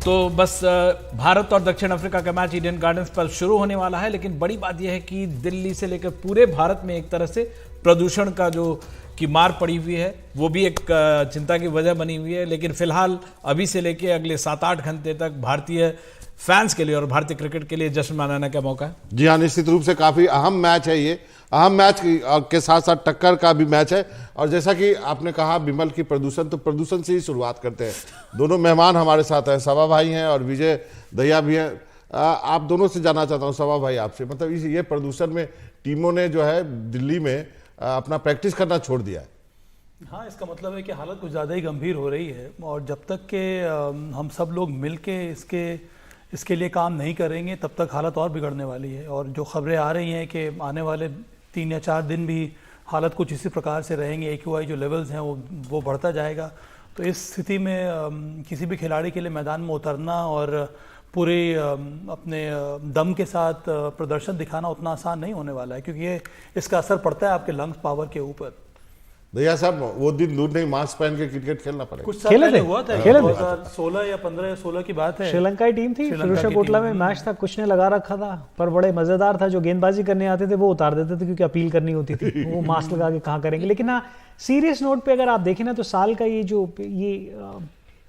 तो बस भारत और दक्षिण अफ्रीका का मैच ईडन गार्डन्स पर शुरू होने वाला है, लेकिन बड़ी बात यह है कि दिल्ली से लेकर पूरे भारत में एक तरह से प्रदूषण का जो की मार पड़ी हुई है वो भी एक चिंता की वजह बनी हुई है। लेकिन फिलहाल अभी से लेकर अगले 7-8 घंटे तक भारतीय फैंस के लिए और भारतीय क्रिकेट के लिए जश्न मनाने का मौका है। जी हाँ, निश्चित रूप से काफी अहम मैच है ये। अहम मैच के साथ साथ टक्कर का भी मैच है। और जैसा कि आपने कहा विमल की प्रदूषण, तो प्रदूषण से ही शुरुआत करते हैं। दोनों मेहमान हमारे साथ हैं, सभा भाई हैं और विजय दहिया भी हैं। आप दोनों से जानना चाहता हूँ, सभा भाई आपसे, मतलब ये प्रदूषण में टीमों ने जो है दिल्ली में अपना प्रैक्टिस करना छोड़ दिया है। हाँ, इसका मतलब है कि हालत कुछ ज़्यादा ही गंभीर हो रही है और जब तक के हम सब लोग मिल के इसके लिए काम नहीं करेंगे तब तक हालत और बिगड़ने वाली है। और जो खबरें आ रही हैं कि आने वाले 3 या 4 दिन भी हालत कुछ इसी प्रकार से रहेंगे, AQI जो लेवल्स हैं वो बढ़ता जाएगा। तो इस स्थिति में किसी भी खिलाड़ी के लिए मैदान में उतरना और पूरे अपने दम के साथ प्रदर्शन दिखाना उतना आसान नहीं होने वाला है, क्योंकि इसका असर पड़ता है आपके लंग्स पावर के ऊपर। भैया साहब, वो दिन दूर नहीं, मास्क पहन के क्रिकेट खेलना पड़ेगा। कुछ साल पहले हुआ था, 2016 या 15 या 16 की बात है। श्रीलंका की टीम थी, फिरोजशाह कोटला में मैच था, कुछ ने लगा रखा था, पर बड़े मजेदार था। जो गेंदबाजी करने आते थे वो उतार देते थे क्योंकि अपील करनी होती थी। वो मास्क लगा के कहाँ करेंगे। लेकिन हाँ, सीरियस नोट पे अगर आप देखें ना, तो साल का ये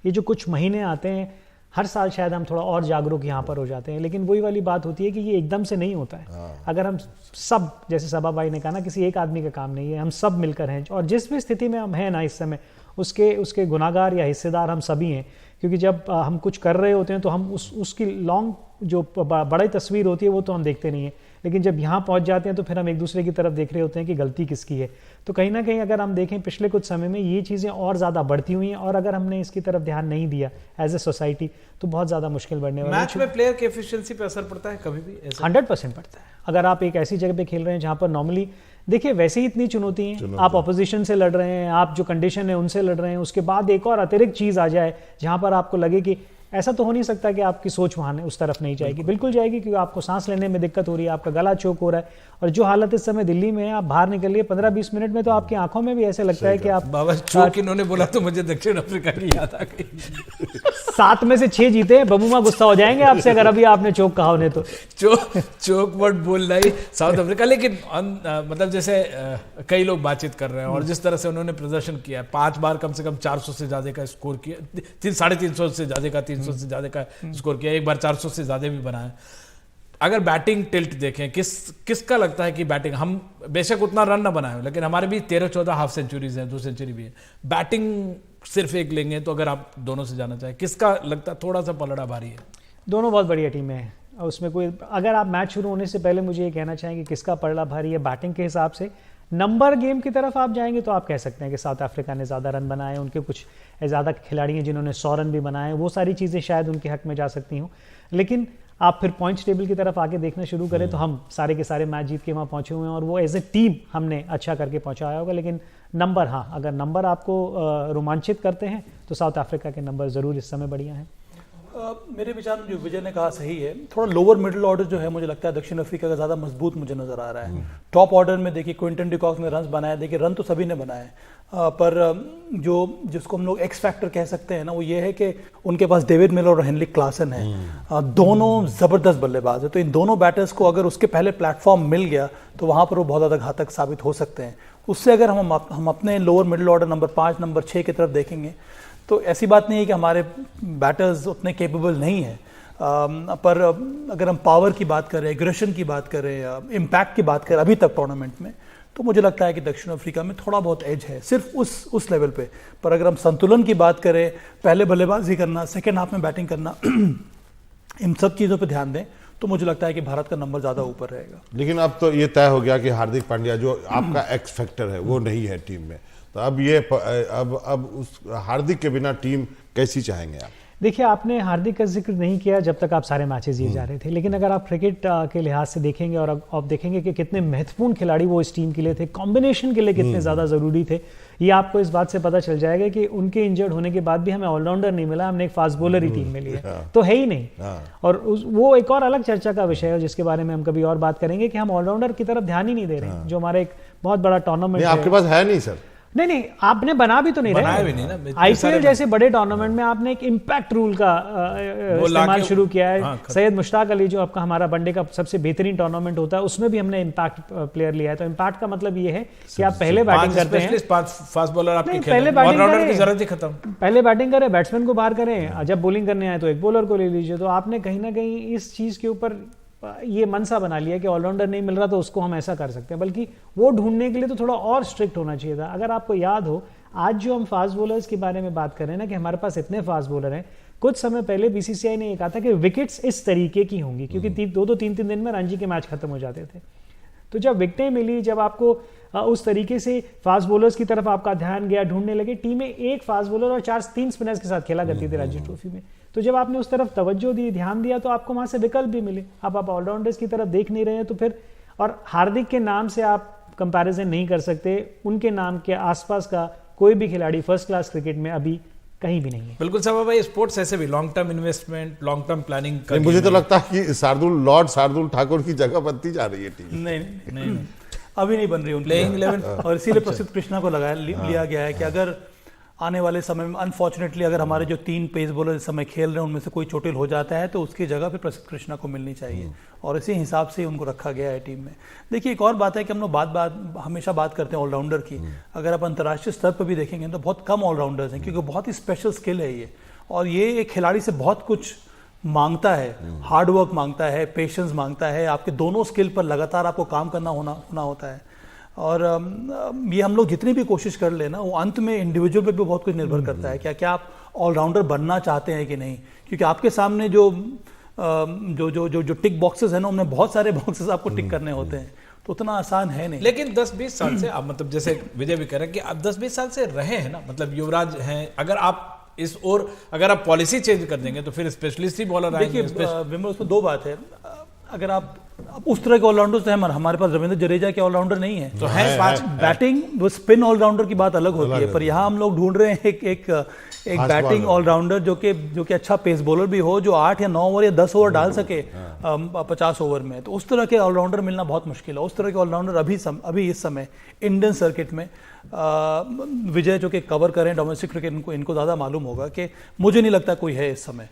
जो कुछ महीने आते हैं, हर साल शायद हम थोड़ा और जागरूक यहाँ पर हो जाते हैं। लेकिन वही वाली बात होती है कि ये एकदम से नहीं होता है। अगर हम सब, जैसे सभा भाई ने कहा ना, किसी एक आदमी का काम नहीं है, हम सब मिलकर हैं। और जिस भी स्थिति में हम हैं ना इस समय, उसके गुनाहगार या हिस्सेदार हम सभी हैं। क्योंकि जब हम कुछ कर रहे होते हैं तो हम उसकी लॉन्ग जो बड़ी तस्वीर होती है वो तो हम देखते नहीं हैं। लेकिन जब यहाँ पहुँच जाते हैं तो फिर हम एक दूसरे की तरफ देख रहे होते हैं कि गलती किसकी है। तो कहीं ना कहीं अगर हम देखें पिछले कुछ समय में ये चीज़ें और ज़्यादा बढ़ती हुई हैं, और अगर हमने इसकी तरफ ध्यान नहीं दिया एज ए सोसाइटी तो बहुत ज़्यादा मुश्किल बढ़ने वाली है। मैच में प्लेयर की एफिशिएंसी पे असर पड़ता है कभी भी? 100% पड़ता है। अगर आप एक ऐसी जगह पे खेल रहे हैं जहाँ पर नॉर्मली, देखिए वैसे ही इतनी चुनौती हैं, आप अपोजिशन से लड़ रहे हैं, आप जो कंडीशन है उनसे लड़ रहे हैं, उसके बाद एक और अतिरिक्त चीज़ आ जाए जहाँ पर आपको लगे कि ऐसा तो हो नहीं सकता कि आपकी सोच वहाँ उस तरफ नहीं जाएगी। बिल्कुल जाएगी, क्योंकि आपको सांस लेने में दिक्कत हो रही है, आपका गला चोक हो रहा है। और जो हालत इस समय दिल्ली में है, आप बाहर निकलिए 15-20 मिनट में तो आपकी आंखों में भी ऐसे लगता है कि आप बाबा चोक इन्होंने बोला तो मुझे दक्षिण अफ्रीका की याद आ गई। 7 में से 6 जीते हैं। बबूमा गुस्सा हो जाएंगे आपसे अगर अभी आपने चोक कहा उन्हें तो। चोक वर्ड बोल रहा है साउथ अफ्रीका। लेकिन मतलब जैसे कई लोग बातचीत कर रहे हैं और जिस तरह से उन्होंने प्रदर्शन किया, 5 बार कम से कम 400 से ज्यादा का स्कोर किया, 350 से ज्यादा का, 300 से ज्यादा का स्कोर किया, एक बार 400 से ज्यादा भी बनाया। अगर बैटिंग टिल्ट देखें, किसका लगता है कि बैटिंग, हम बेशक उतना रन ना बनाए लेकिन हमारे भी 13-14 हाफ सेंचुरीज हैं, 2 सेंचुरी भी है, बैटिंग सिर्फ एक लेंगे तो अगर आप दोनों से जाना चाहें, किसका लगता है थोड़ा सा पलड़ा भारी है? दोनों बहुत बढ़िया टीमें हैं, उसमें कोई, अगर आप मैच शुरू होने से पहले मुझे ये कहना चाहेंगे किसका पलड़ा भारी है बैटिंग के हिसाब से, नंबर गेम की तरफ आप जाएंगे तो आप कह सकते हैं कि साउथ अफ्रीका ने ज़्यादा रन बनाए, उनके कुछ ज़्यादा खिलाड़ी हैं जिन्होंने 100 रन भी बनाए, वो सारी चीज़ें शायद उनके हक में जा सकती हूँ। लेकिन आप फिर पॉइंट्स टेबल की तरफ आके देखना शुरू करें तो हम सारे के सारे मैच जीत के वहाँ पहुँचे हुए हैं और वो एज ए टीम हमने अच्छा करके पहुँचाया होगा। लेकिन नंबर, हाँ, अगर नंबर आपको रोमांचित करते हैं तो साउथ अफ्रीका के नंबर ज़रूर इस समय बढ़िया हैं। मेरे विचार में जो विजय ने कहा सही है। थोड़ा लोअर मिडिल ऑर्डर जो है मुझे लगता है दक्षिण अफ्रीका का ज़्यादा मजबूत मुझे नज़र आ रहा है। टॉप ऑर्डर में देखिए क्विंटन डिकॉक ने रन बनाए, देखिए रन तो सभी ने बनाए, पर जिसको हम लोग एक्स फैक्टर कह सकते हैं ना, वो ये है कि उनके पास डेविड मिलर और हेनरिक क्लासन है। दोनों ज़बरदस्त बल्लेबाज है। तो इन दोनों बैटर्स को अगर उसके पहले प्लेटफॉर्म मिल गया तो वहाँ पर वो बहुत ज़्यादा घातक साबित हो सकते हैं। उससे अगर हम अपने lower middle order number 5, number 6 की तरफ देखेंगे तो ऐसी बात नहीं है कि हमारे बैटर्स उतने कैपेबल नहीं हैं, पर अगर हम पावर की बात करें, एग्रेशन की बात करें, इम्पैक्ट की बात करें अभी तक टूर्नामेंट में, तो मुझे लगता है कि दक्षिण अफ्रीका में थोड़ा बहुत एज है सिर्फ उस लेवल पे। पर अगर हम संतुलन की बात करें, पहले बल्लेबाजी करना, सेकेंड हाफ में बैटिंग करना, इन सब चीज़ों पर ध्यान दें तो मुझे लगता है कि भारत का नंबर ज़्यादा ऊपर रहेगा। लेकिन अब तो ये तय हो गया कि हार्दिक पांड्या जो आपका एक्स फैक्टर है वो नहीं है टीम में, तो अब उस हार्दिक के बिना टीम कैसी चाहेंगे आप? देखिए, आपने हार्दिक का जिक्र नहीं किया जब तक आप सारे मैचेस जीत जा रहे थे, लेकिन अगर आप क्रिकेट के लिहाज से देखेंगे और आप देखेंगे कि कितने महत्वपूर्ण खिलाड़ी वो इस टीम के लिए थे, कॉम्बिनेशन के लिए कितने ज़्यादा ज़रूरी थे, ये आपको इस बात से पता चल जाएगा कि उनके इंजर्ड होने के बाद भी हमें ऑलराउंडर नहीं मिला, हमने एक फास्ट बॉलर ही टीम में लिया, तो है ही नहीं। और वो एक और अलग चर्चा का विषय है जिसके बारे में हम कभी और बात करेंगे कि हम ऑलराउंडर की तरफ ध्यान ही नहीं दे रहे हैं, जो हमारा एक बहुत बड़ा टूर्नामेंट है। आपके पास है नहीं सर? नहीं, आपने बना भी तो नहीं बनाया रहे। भी नहीं ना, इतने आईपीएल सारे जैसे बड़े टूर्नामेंट में आपने एक इम्पैक्ट रूल का इस्तेमाल शुरू किया है। हाँ, सैयद मुश्ताक अली जो आपका हमारा वनडे का सबसे बेहतरीन टूर्नामेंट होता है, उसमें भी हमने इम्पैक्ट प्लेयर लिया है। तो इम्पैक्ट का मतलब ये है कि आप पहले बैटिंग करते हैं, 5 फास्ट बॉलर आपके नहीं, खेल पहले में, बैटिंग ऑलराउंडर की करें। जरूरत ही खत्म। पहले बैटिंग करें, बैट्समैन को बाहर करें, जब बॉलिंग करने आए तो एक बॉलर को ले लीजिए। तो आपने कहीं ना कहीं इस चीज के ऊपर ये मनसा बना लिया कि ऑलराउंडर नहीं मिल रहा तो उसको हम ऐसा कर सकते हैं, बल्कि वो ढूंढने के लिए तो थोड़ा और स्ट्रिक्ट होना चाहिए था। अगर आपको याद हो, आज जो हम फास्ट बॉलर्स के बारे में बात कर रहे हैं ना, कि हमारे पास इतने फास्ट बॉलर हैं, कुछ समय पहले बीसीसीआई ने ये कहा था कि विकेट्स इस तरीके की होंगी, क्योंकि 2-3 दिन में रणजी के मैच खत्म हो जाते थे। तो जब विकेटें मिली, जब आपको उस तरीके से फास्ट बॉलर्स की तरफ आपका ध्यान गया, ढूंढने लगे, टीमें एक फास्ट बॉलर और 3 स्पिनर्स के साथ खेला करती थी रणजी ट्रॉफी में। तो जब आपने उस तरफ तवज्जो दी, ध्यान दिया, तो आपको वहां से विकल्प भी मिले। अब आप ऑलराउंडर्स की तरफ देख नहीं रहे हैं, तो फिर, और हार्दिक के नाम से आप कंपैरिजन नहीं कर सकते, उनके नाम के आसपास का कोई भी खिलाड़ी फर्स्ट क्लास क्रिकेट में अभी कहीं भी नहीं है। बिल्कुल सभा भाई, स्पोर्ट्स ऐसे भी long term investment, long term planning नहीं, मुझे तो लगता है कि लॉर्ड शार्दुल ठाकुर की जगह बनती जा रही है टीम। नहीं, अभी नहीं बन रही उनकी प्लेइंग 11 और इसीलिए प्रसिद्ध कृष्णा को लिया गया है कि अगर आने वाले समय में अनफॉर्चुनेटली अगर हमारे जो 3 पेस बॉलर इस समय खेल रहे हैं उनमें से कोई चोटिल हो जाता है तो उसकी जगह पे प्रसिद्ध कृष्णा को मिलनी चाहिए, और इसी हिसाब से उनको रखा गया है टीम में। देखिए, एक और बात है कि हम लोग हमेशा बात करते हैं ऑलराउंडर की। अगर आप अंतर्राष्ट्रीय स्तर पर भी देखेंगे तो बहुत कम ऑलराउंडर्स हैं, क्योंकि बहुत ही स्पेशल स्किल है ये, और ये एक खिलाड़ी से बहुत कुछ मांगता है, हार्ड वर्क मांगता है, पेशेंस मांगता है, आपके दोनों स्किल पर लगातार आपको काम करना होना होता है। और ये हम लोग जितनी भी कोशिश कर लेना, वो अंत में इंडिविजुअल पे भी बहुत कुछ निर्भर करता है। क्या आप ऑलराउंडर बनना चाहते हैं कि नहीं, क्योंकि आपके सामने जो टिक बॉक्सेस है ना, उनमें बहुत सारे बॉक्सेस आपको टिक करने होते हैं, तो उतना आसान है नहीं। लेकिन 10-20 साल से आप, मतलब जैसे विजय भी कह रहे हैं कि आप 10-20 साल से रहे हैं ना, मतलब युवराज हैं, अगर आप अगर आप पॉलिसी चेंज कर देंगे तो फिर स्पेशलिस्ट ही बॉलर आएंगे। देखिए विमल, उसमें 2 बात है। अगर आप उस तरह के ऑलराउंडर तो है, हमारे पास रविंद्र जडेजा के ऑलराउंडर नहीं है, तो है 5 बैटिंग वो स्पिन ऑलराउंडर की बात अलग होती है, पर यहाँ हम लोग ढूंढ रहे हैं एक बैटिंग ऑलराउंडर जो कि अच्छा पेस बॉलर भी हो, जो 8 या 9 ओवर या 10 ओवर डाल सके 50 ओवर में। तो उस तरह के ऑलराउंडर मिलना बहुत मुश्किल है। उस तरह के ऑलराउंडर अभी इस समय इंडियन सर्किट में विजय जो कि कवर करें डोमेस्टिक क्रिकेट, इनको ज़्यादा मालूम होगा कि मुझे नहीं लगता कोई है इस समय।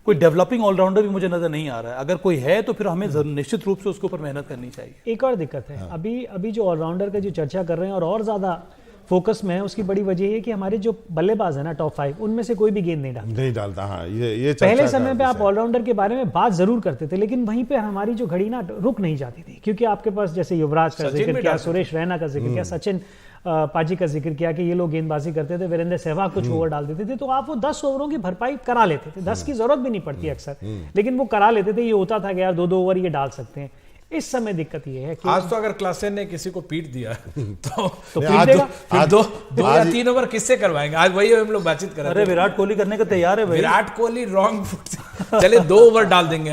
कोई डेवलपिंग ऑलराउंडर भी मुझे नजर नहीं आ रहा है। अगर कोई है तो फिर हमें निश्चित रूप से उसके ऊपर मेहनत करनी चाहिए। एक और दिक्कत है, अभी जो ऑलराउंडर का जो चर्चा कर रहे हैं और ज़्यादा फोकस में है, उसकी बड़ी वजह है कि हमारे जो बल्लेबाज है ना टॉप 5, उनमें से कोई भी गेंद नहीं डालता। हाँ, ये पहले समय पे आप ऑलराउंडर के बारे में बात जरूर करते थे, लेकिन वहीं पे हमारी जो घड़ी ना रुक नहीं जाती थी, क्योंकि आपके पास जैसे युवराज का जिक्र किया, सुरेश रैना का जिक्र किया, सचिन पाजी का जिक्र किया कि ये लोग गेंदबाजी करते थे, वीरेंद्र सहवाग कुछ ओवर डाल देते थे, तो आप वो 10 ओवरों की भरपाई करा लेते थे। 10 की जरूरत भी नहीं पड़ती अक्सर, लेकिन वो करा लेते थे। ये होता था कि यार 2-2 ओवर ये डाल सकते हैं। इस समय दिक्कत ये है कि आज तो अगर क्लासेन ने किसी को पीट दिया तो पीट देगा। फिर 2 या 3 ओवर किससे करवाएंगे? आज वही हम लोग बातचीत कर रहे थे। अरे विराट कोहली करने का तैयार है भाई। विराट कोहली रॉन्ग फुट से चले 2 ओवर डाल देंगे,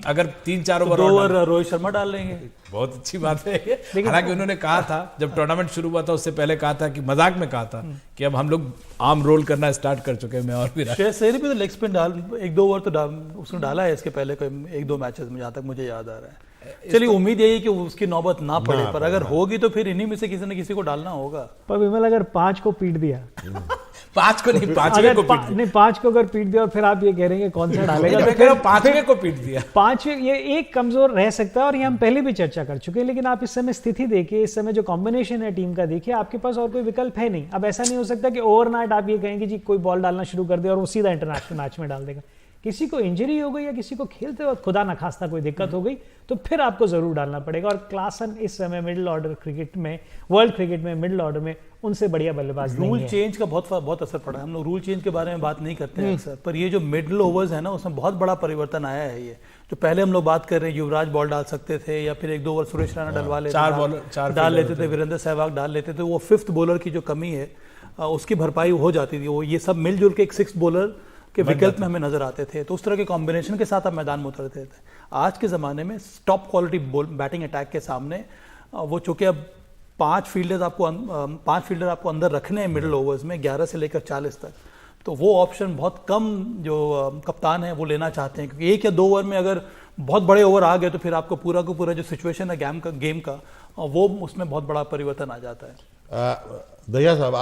अगर 3-4 ओवर 2 ओवर रोहित शर्मा डाल लेंगे। बहुत अच्छी बात है। हालांकि उन्होंने कहा था जब टूर्नामेंट शुरू हुआ था, उससे पहले कहा था कि मजाक में कहा था कि अब हम लोग आर्म रोल करना स्टार्ट कर चुके हैं, मैं और विराट। श्रेयस अय्यर भी तो लेग स्पिन 1-2 ओवर तो उसने डाला है इसके पहले कोई 1-2 मैचेस में, जहां तक मुझे याद आ रहा है। चलिए उम्मीद यही है कि उसकी नौबत ना पड़े, पर अगर होगी तो फिर इन्हीं में से किसी न किसी को डालना होगा। पर विमल अगर 5 को पीट दिया 5 को नहीं, 5वें को पीट दिया। नहीं, 5 को अगर पीट दिया और फिर आप ये कह रहे हैं कौन सा डालेगा, तो फिर 5वें को पीट दिया। 5वें ये एक कमजोर रह सकता है, और ये हम पहले भी चर्चा कर चुके हैं। लेकिन आप इस समय स्थिति देखिए, इस समय जो कॉम्बिनेशन है टीम का देखिए, आपके पास और कोई विकल्प है नहीं। अब ऐसा नहीं हो सकता कि ओवरनाइट आप ये कहेंगे जी कोई बॉल डालना शुरू कर दे और वो सीधा इंटरनेशनल मैच में डाल देगा। किसी को इंजरी हो गई या किसी को खेलते वक्त खुदा न खास्ता कोई दिक्कत हो गई तो फिर आपको जरूर डालना पड़ेगा। और क्लासन इस समय मिडिल ऑर्डर क्रिकेट में, वर्ल्ड क्रिकेट में मिडिल ऑर्डर में उनसे बढ़िया बल्लेबाज नहीं है। रूल चेंज का बहुत असर पड़ा है। हम लोग रूल चेंज के बारे में बात नहीं करते हैं अक्सर, पर ये जो मिडिल ओवर्स है ना, उसमें बहुत बड़ा परिवर्तन आया है। ये जो पहले हम लोग बात कर रहे हैं, युवराज बॉल डाल सकते थे या फिर 1-2 ओवर सुरेश रैना डलवा लेते, डाल लेते थे, वीरेंद्र सहवाग डाल लेते थे। वो 5th बॉलर की जो कमी है उसकी भरपाई हो जाती थी। वो ये सब मिलजुल के एक 6th बॉलर के विकल्प में हमें नजर आते थे, तो उस तरह के कॉम्बिनेशन के साथ आप मैदान में उतरते थे। आज के ज़माने में टॉप क्वालिटी बैटिंग अटैक के सामने वो चूँकि अब 5 फील्डर आपको अंदर रखने हैं मिडिल ओवर्स में 11 से लेकर 40 तक, तो वो ऑप्शन बहुत कम जो कप्तान है वो लेना चाहते हैं, क्योंकि 1 या 2 ओवर में अगर बहुत बड़े ओवर आ गए तो फिर आपको पूरा का पूरा जो सिचुएशन है गेम का वो उसमें बहुत बड़ा परिवर्तन आ जाता है। दहिया साहब,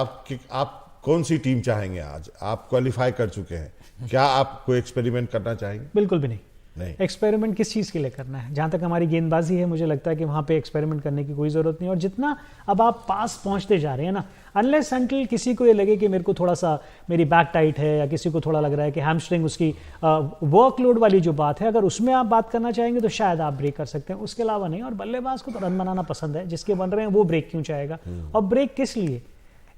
आप कौन सी टीम चाहेंगे आज? आप क्वालिफाई कर चुके हैं, क्या आप कोई एक्सपेरिमेंट करना चाहेंगे? बिल्कुल भी नहीं। नहीं। एक्सपेरिमेंट किस चीज़ के लिए करना है? जहाँ तक हमारी गेंदबाजी है, मुझे लगता है कि वहाँ पे एक्सपेरिमेंट करने की कोई ज़रूरत नहीं। और जितना अब आप पास पहुँचते जा रहे हैं ना, अनलेस अनटिल किसी को ये लगे कि मेरे को थोड़ा सा मेरी बैक टाइट है, या किसी को थोड़ा लग रहा है कि हैमस्ट्रिंग उसकी वर्कलोड वाली जो बात है, अगर उसमें आप बात करना चाहेंगे तो शायद आप ब्रेक कर सकते हैं, उसके अलावा नहीं। और बल्लेबाज को तो रन बनाना पसंद है, जिसके बन रहे हैं वो ब्रेक क्यों चाहेगा? और ब्रेक किस लिए?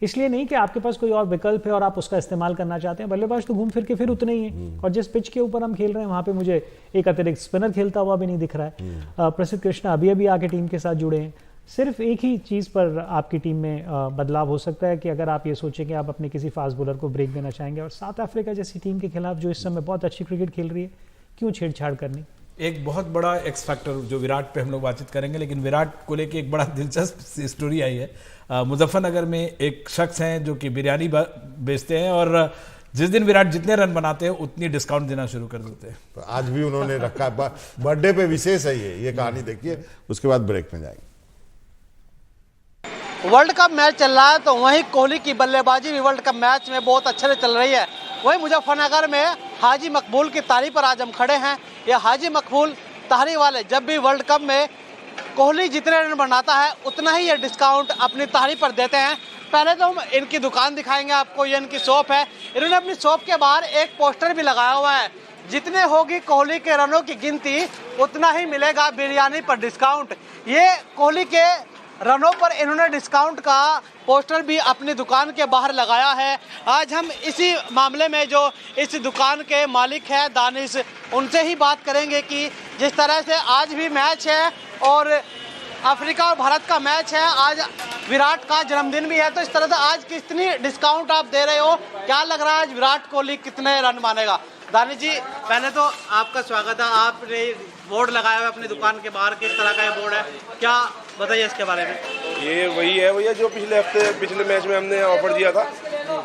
इसलिए नहीं कि आपके पास कोई और विकल्प है और आप उसका इस्तेमाल करना चाहते हैं। बल्लेबाज तो घूम फिर के फिर उतने ही है। और जिस पिच के ऊपर हम खेल रहे हैं वहाँ पे मुझे एक अतिरिक्त स्पिनर खेलता हुआ भी नहीं दिख रहा है। प्रसिद्ध कृष्णा अभी आके टीम के साथ जुड़े हैं। सिर्फ एक ही चीज़ पर आपकी टीम में बदलाव हो सकता है कि अगर आप ये सोचें कि आप अपने किसी फास्ट बॉलर को ब्रेक देना चाहेंगे। और साउथ अफ्रीका जैसी टीम के खिलाफ जो इस समय बहुत अच्छी क्रिकेट खेल रही है, क्यों छेड़छाड़ करनी? एक बहुत बड़ा एक्स फैक्टर जो विराट पे हम लोग बातचीत करेंगे, लेकिन विराट को लेके एक बड़ा दिलचस्प स्टोरी आई है। मुजफ्फरनगर में एक शख्स हैं जो कि बिरयानी बेचते हैं, और जिस दिन विराट जितने रन बनाते हैं उतनी डिस्काउंट देना शुरू कर देते हैं। तो आज भी उन्होंने रखा, बर्थडे पे विशेष है ये कहानी देखिए, उसके बाद ब्रेक में जाएंगे। वर्ल्ड कप मैच चल रहा है, तो वहीं कोहली की बल्लेबाजी भी वर्ल्ड कप मैच में बहुत अच्छे से चल रही है। वहीं मुजफ्फरनगर में हाजी मकबूल की तारी पर आज हम खड़े हैं। ये हाजी मकबूल तारी वाले जब भी वर्ल्ड कप में कोहली जितने रन बनाता है उतना ही ये डिस्काउंट अपनी तारी पर देते हैं। पहले तो हम इनकी दुकान दिखाएंगे आपको, ये इनकी शॉप है। इन्होंने अपनी शॉप के बाहर एक पोस्टर भी लगाया हुआ है, जितने होगी कोहली के रनों की गिनती उतना ही मिलेगा बिरयानी पर डिस्काउंट। ये कोहली के रनों पर इन्होंने डिस्काउंट का पोस्टर भी अपनी दुकान के बाहर लगाया है। आज हम इसी मामले में जो इस दुकान के मालिक हैं दानिश, उनसे ही बात करेंगे कि जिस तरह से आज भी मैच है और अफ्रीका और भारत का मैच है, आज विराट का जन्मदिन भी है, तो इस तरह से आज कितनी डिस्काउंट आप दे रहे हो? क्या लग रहा है आज विराट कोहली कितने रन मानेगा? दानिश जी, पहले तो आपका स्वागत है। आपने बोर्ड लगाया हुआ अपनी दुकान के बाहर, किस तरह का ये बोर्ड है, क्या बताइए इसके बारे में? ये वही है भैया जो पिछले मैच में हमने ऑफर दिया था,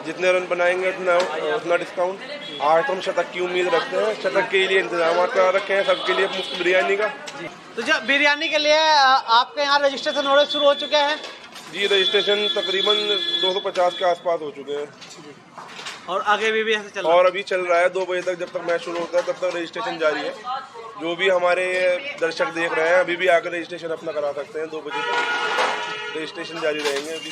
जितने रन बनाएंगे उतना डिस्काउंट। आज तो हम शतक की उम्मीद रखते हैं, शतक के लिए इंतजाम करा रखे हैं सबके लिए मुफ्त बिरयानी का। तो जो बिरयानी के लिए आपके यहाँ रजिस्ट्रेशन होने शुरू हो चुके हैं? जी, रजिस्ट्रेशन तकरीबन 250 के आसपास हो चुके हैं, और आगे भी ऐसे चल रहा है? और अभी चल रहा है 2 बजे तक, जब तक मैच शुरू होता है तब तक रजिस्ट्रेशन जारी है। जो भी हमारे दर्शक देख रहे हैं अभी भी आकर रजिस्ट्रेशन अपना करा सकते हैं। 2 बजे तक रजिस्ट्रेशन जारी रहेंगे, अभी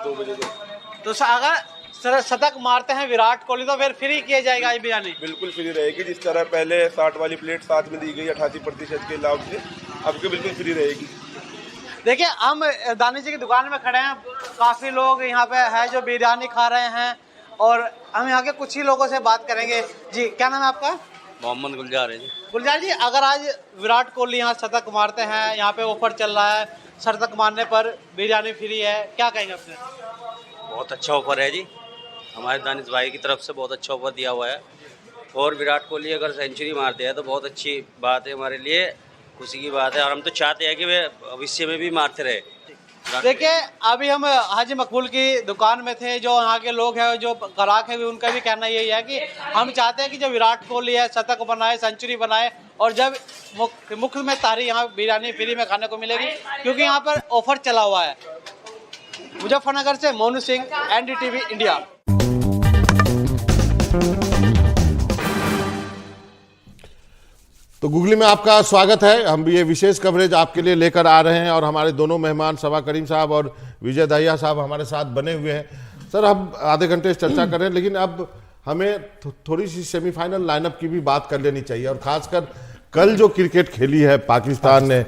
2 बजे तक। तो अगर शतक मारते हैं विराट कोहली तो फिर फ्री किया जाएगा ये बिरयानी? बिल्कुल फ्री रहेगी, जिस तरह पहले 60 वाली प्लेट साथ में दी गई 88% के लाभ से, अब के बिल्कुल फ्री रहेगी। देखिए, हम दानिश जी की दुकान में खड़े हैं, काफ़ी लोग यहाँ पे है जो बिरयानी खा रहे हैं, और हम यहाँ के कुछ ही लोगों से बात करेंगे। जी, क्या नाम है आपका? मोहम्मद गुलजार है जी। गुलजार जी, अगर आज विराट कोहली यहाँ शतक मारते हैं, यहाँ पे ऑफर चल रहा है, शतक मारने पर बिरयानी फ्री है, क्या कहेंगे अपने? बहुत अच्छा ऑफर है जी, हमारे दानिश भाई की तरफ से बहुत अच्छा ऑफर दिया हुआ है। और विराट कोहली अगर सेंचुरी मारते हैं तो बहुत अच्छी बात है, हमारे लिए खुशी की बात है, और हम तो चाहते हैं कि वे भविष्य में भी मारते रहे। देखिए, अभी हम हाजी मकबूल की दुकान में थे, जो यहाँ के लोग हैं, जो ग्राहक है, उनका भी कहना यही है कि हम चाहते हैं कि जो विराट कोहली है शतक बनाए, सेंचुरी बनाए, और जब मुख्य में तारी यहाँ बिरयानी फ्री में खाने को मिलेगी, क्योंकि यहाँ पर ऑफर चला हुआ है। मुजफ्फरनगर से मोनू सिंह, NDTV इंडिया। तो गूगली में आपका स्वागत है। हम भी ये विशेष कवरेज आपके लिए लेकर आ रहे हैं, और हमारे दोनों मेहमान सबा करीम साहब और विजय दहिया साहब हमारे साथ बने हुए हैं। सर, हम आधे घंटे से चर्चा कर रहे हैं, लेकिन अब हमें थोड़ी सी सेमीफाइनल लाइनअप की भी बात कर लेनी चाहिए, और खासकर कल जो क्रिकेट खेली है पाकिस्तान ने,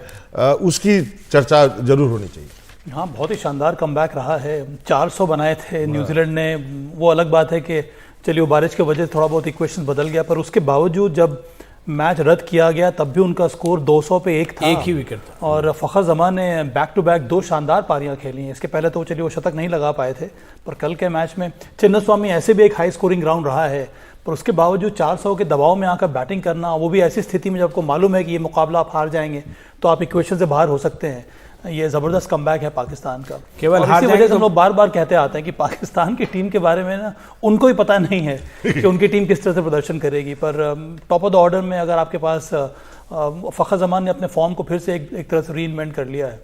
उसकी चर्चा जरूर होनी चाहिए। हाँ, बहुत ही शानदार कमबैक रहा है। 400 बनाए थे न्यूजीलैंड ने। वो अलग बात है कि चलिए वो बारिश की वजह से थोड़ा बहुत इक्वेशन बदल गया, पर उसके बावजूद जब मैच रद्द किया गया तब भी उनका स्कोर 200 पे 1 था, एक ही विकेट था। और फ़खर जमान ने बैक टू बैक 2 शानदार पारियां खेली हैं। इसके पहले तो चलिए वो शतक नहीं लगा पाए थे, पर कल के मैच में चिन्नस्वामी ऐसे भी एक हाई स्कोरिंग ग्राउंड रहा है, पर उसके बावजूद 400 के दबाव में आकर बैटिंग करना, वो भी ऐसी स्थिति में जब आपको मालूम है कि ये मुकाबला आप हार जाएंगे, तो आप इक्वेशन से बाहर हो सकते हैं। ये ज़बरदस्त कमबैक है पाकिस्तान का। केवल और इसी वजह से हम लोग बार बार कहते आते हैं कि पाकिस्तान की टीम के बारे में ना उनको ही पता नहीं है कि उनकी टीम किस तरह से प्रदर्शन करेगी। पर टॉप ऑफ द ऑर्डर में अगर आपके पास फ़खर जमान ने अपने फॉर्म को फिर से एक तरह से रीइन्वेंट कर लिया है।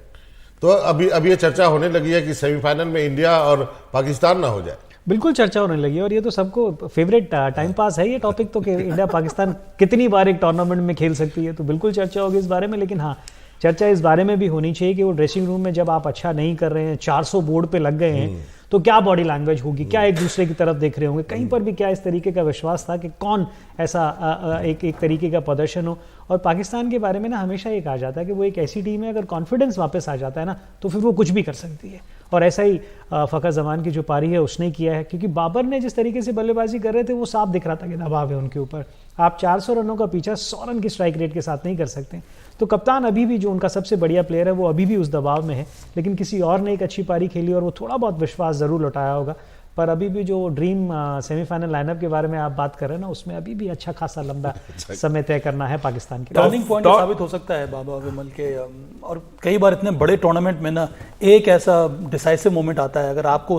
तो अभी ये चर्चा होने लगी है कि सेमीफाइनल में इंडिया और पाकिस्तान ना हो जाए। बिल्कुल चर्चा होने लगी और ये तो सबको फेवरेट टाइम पास है ये टॉपिक तो कि इंडिया पाकिस्तान कितनी बार एक टूर्नामेंट में खेल सकती है, तो बिल्कुल चर्चा होगी इस बारे में। लेकिन हाँ, चर्चा इस बारे में भी होनी चाहिए कि वो ड्रेसिंग रूम में जब आप अच्छा नहीं कर रहे हैं, 400 बोर्ड पे लग गए हैं, तो क्या बॉडी लैंग्वेज होगी, क्या एक दूसरे की तरफ देख रहे होंगे, कहीं पर भी क्या इस तरीके का विश्वास था कि कौन ऐसा एक तरीके का प्रदर्शन हो। और पाकिस्तान के बारे में ना हमेशा ये कहा जाता है कि वो एक ऐसी टीम है, अगर कॉन्फिडेंस वापस आ जाता है ना तो फिर वो कुछ भी कर सकती है। और ऐसा ही फ़खर जमान की जो पारी है उसने किया है, क्योंकि बाबर ने जिस तरीके से बल्लेबाजी कर रहे थे वो साफ दिख रहा था कि दबाव है उनके ऊपर। आप 400 रनों का पीछा 100 रन की स्ट्राइक रेट के साथ नहीं कर सकते। तो कप्तान अभी भी, जो उनका सबसे बढ़िया प्लेयर है, वो अभी भी उस दबाव में है। लेकिन किसी और ने एक अच्छी पारी खेली और वो थोड़ा बहुत विश्वास ज़रूर लौटाया होगा। पर अभी भी जो ड्रीम सेमीफाइनल लाइनअप के बारे में आप बात कर रहे हैं ना, उसमें अभी भी अच्छा खासा लंबा समय तय करना है पाकिस्तान के। टर्निंग पॉइंट साबित हो सकता है बाबा विमल के। और कई बार इतने बड़े टूर्नामेंट में ना एक ऐसा डिसाइसिव मोमेंट आता है, अगर आपको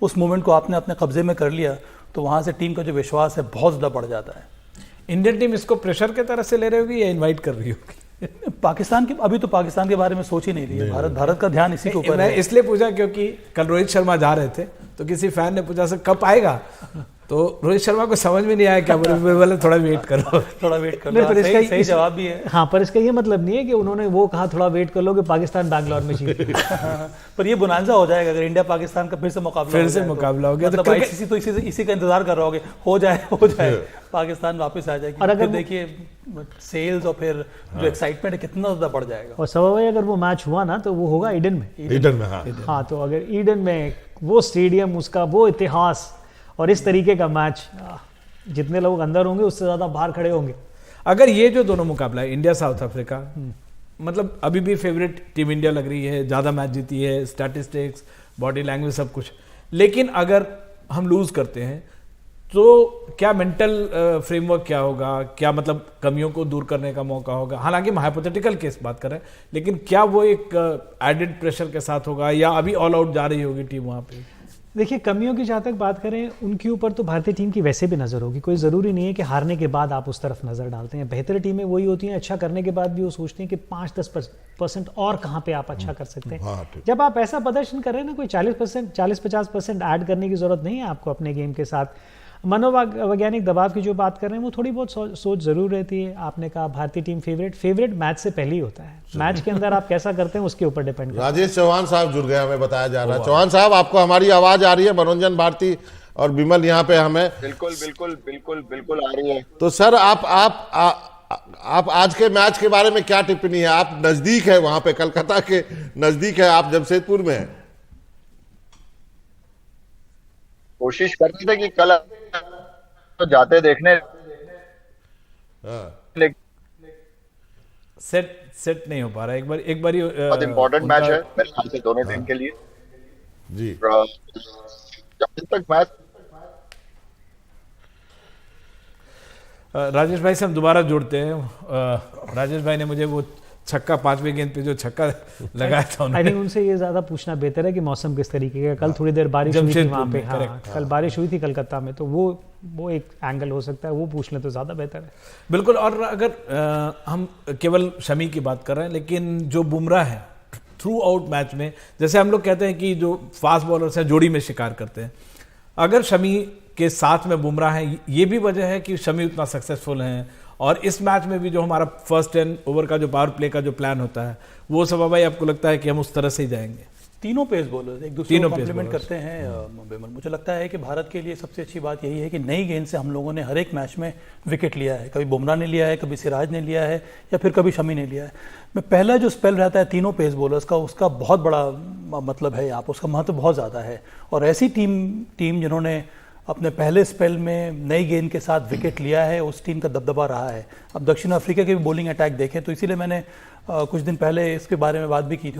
उस मोमेंट को आपने अपने कब्जे में कर लिया तो वहाँ से टीम का जो विश्वास है बहुत ज़्यादा बढ़ जाता है। इंडियन टीम इसको प्रेशर के तरह से ले रही होगी या इनवाइट कर रही होगी? पाकिस्तान के अभी तो पाकिस्तान के बारे में सोच ही नहीं रही है। भारत का ध्यान इसी के ऊपर मैं है। इसलिए पूछा क्योंकि कल रोहित शर्मा जा रहे थे तो किसी फैन ने पूछा सर कब आएगा, तो रोहित शर्मा को समझ में नहीं आया, क्या बोले थोड़ा वेट करो, थोड़ा वेट कर नहीं, लो। पर इसका सही जवाब भी है। हाँ, पर इसका ये मतलब नहीं है कि उन्होंने वो कहा थोड़ा वेट कर लो कि पाकिस्तान बैंगलोर में जीते। पर ये बुनांजा हो जाएगा अगर इंडिया पाकिस्तान का फिर से मुकाबला हो गया। मतलब आईसीसी तो इसी का इंतजार कर रहा होगा, हो जाए पाकिस्तान वापस आ जाएगी। और अगर देखिए सेल्स और फिर जो एक्साइटमेंट है कितना ज्यादा बढ़ जाएगा। और सबा भाई, अगर वो मैच हुआ ना तो वो होगा ईडन में। हाँ, तो अगर ईडन में वो स्टेडियम, उसका वो इतिहास और इस तरीके का मैच, जितने लोग अंदर होंगे उससे ज्यादा बाहर खड़े होंगे। अगर ये जो दोनों मुकाबला है इंडिया साउथ अफ्रीका, मतलब अभी भी फेवरेट टीम इंडिया लग रही है, ज़्यादा मैच जीती है, स्टैटिस्टिक्स, बॉडी लैंग्वेज सब कुछ, लेकिन अगर हम लूज करते हैं तो क्या मेंटल फ्रेमवर्क क्या होगा, क्या मतलब कमियों को दूर करने का मौका होगा? हालांकि हम हाइपोथेटिकल केस बात कर रहे हैं, लेकिन क्या वो एक एडेड प्रेशर के साथ होगा या अभी ऑल आउट जा रही होगी टीम वहाँ पे? देखिए, कमियों की जहाँ तक बात करें, उनके ऊपर तो भारतीय टीम की वैसे भी नज़र होगी। कोई ज़रूरी नहीं है कि हारने के बाद आप उस तरफ नज़र डालते हैं। बेहतर टीमें वही होती हैं अच्छा करने के बाद भी वो सोचते हैं कि 5-10% और कहाँ पे आप अच्छा कर सकते हैं। जब आप ऐसा प्रदर्शन कर रहे हैं ना, कोई 40-50% ऐड करने की ज़रूरत नहीं है आपको अपने गेम के साथ। मनोवैज्ञानिक दबाव की जो बात कर रहे हैं वो थोड़ी बहुत सोच जरूर रहती है। आपने कहा भारतीय टीम फेवरेट मैच से पहले ही होता है। मैच के अंदर आप कैसा करते हैं उसके ऊपर डिपेंड करता है। राजेश चौहान साहब जुड़ गए, हमें बताया जा रहा है। चौहान साहब, आपको हमारी आवाज आ रही है? मनोरंजन भारती और विमल यहाँ पे हमें बिल्कुल आ रही है। तो सर, आप आज के मैच के बारे में क्या टिप्पणी है? आप नजदीक है, वहां पे कलकत्ता के नजदीक है, आप जमशेदपुर में है। कोशिश कर रहे थे कि कल तो जाते देखने, सेट नहीं हो पा रहा। एक बार बहुत इंपॉर्टेंट मैच है मेरे ख्याल से दोनों टीम के लिए जी। जब तक मैच राजेश भाई से हम दोबारा जोड़ते हैं। राजेश भाई ने मुझे वो छक्का 5वें गेंद पे जो छक्का लगाया था आई थिंक उनसे ये ज्यादा पूछना बेहतर है कि मौसम किस तरीके का। कल थोड़ी देर बारिश हुई थी वहाँ पे। हाँ, कल बारिश हुई थी कलकत्ता में, तो वो एक एंगल हो सकता है, वो पूछ लें तो ज्यादा बेहतर है। बिल्कुल। और अगर हम केवल शमी की बात कर रहे हैं, लेकिन जो बुमराह है थ्रू आउट मैच में, जैसे हम लोग कहते हैं कि जो फास्ट बॉलर्स हैं जोड़ी में शिकार करते हैं, अगर शमी के साथ में बुमराह है, ये भी वजह है कि शमी उतना सक्सेसफुल हैं। और इस मैच में भी जो हमारा फर्स्ट 10 ओवर का जो पावर प्ले का जो प्लान होता है, वो सब भाई आपको लगता है कि हम उस तरह से ही जाएंगे? तीनों पेस बॉलर्स एक दूसरे को कॉम्प्लीमेंट करते हैं। मुझे लगता है कि भारत के लिए सबसे अच्छी बात यही है कि नई गेंद से हम लोगों ने हर एक मैच में विकेट लिया है। कभी बुमराह ने लिया है, कभी सिराज ने लिया है, या फिर कभी शमी ने लिया है। मैं पहला जो स्पेल रहता है तीनों पेस बॉलर्स का, उसका बहुत बड़ा मतलब है यहाँ पर, उसका महत्व बहुत ज़्यादा है। और ऐसी टीम जिन्होंने अपने पहले स्पेल में नई गेंद के साथ विकेट लिया है, उस टीम का दबदबा रहा है। अब दक्षिण अफ्रीका के भी बॉलिंग अटैक देखें तो इसीलिए मैंने कुछ दिन पहले इसके बारे में बात भी की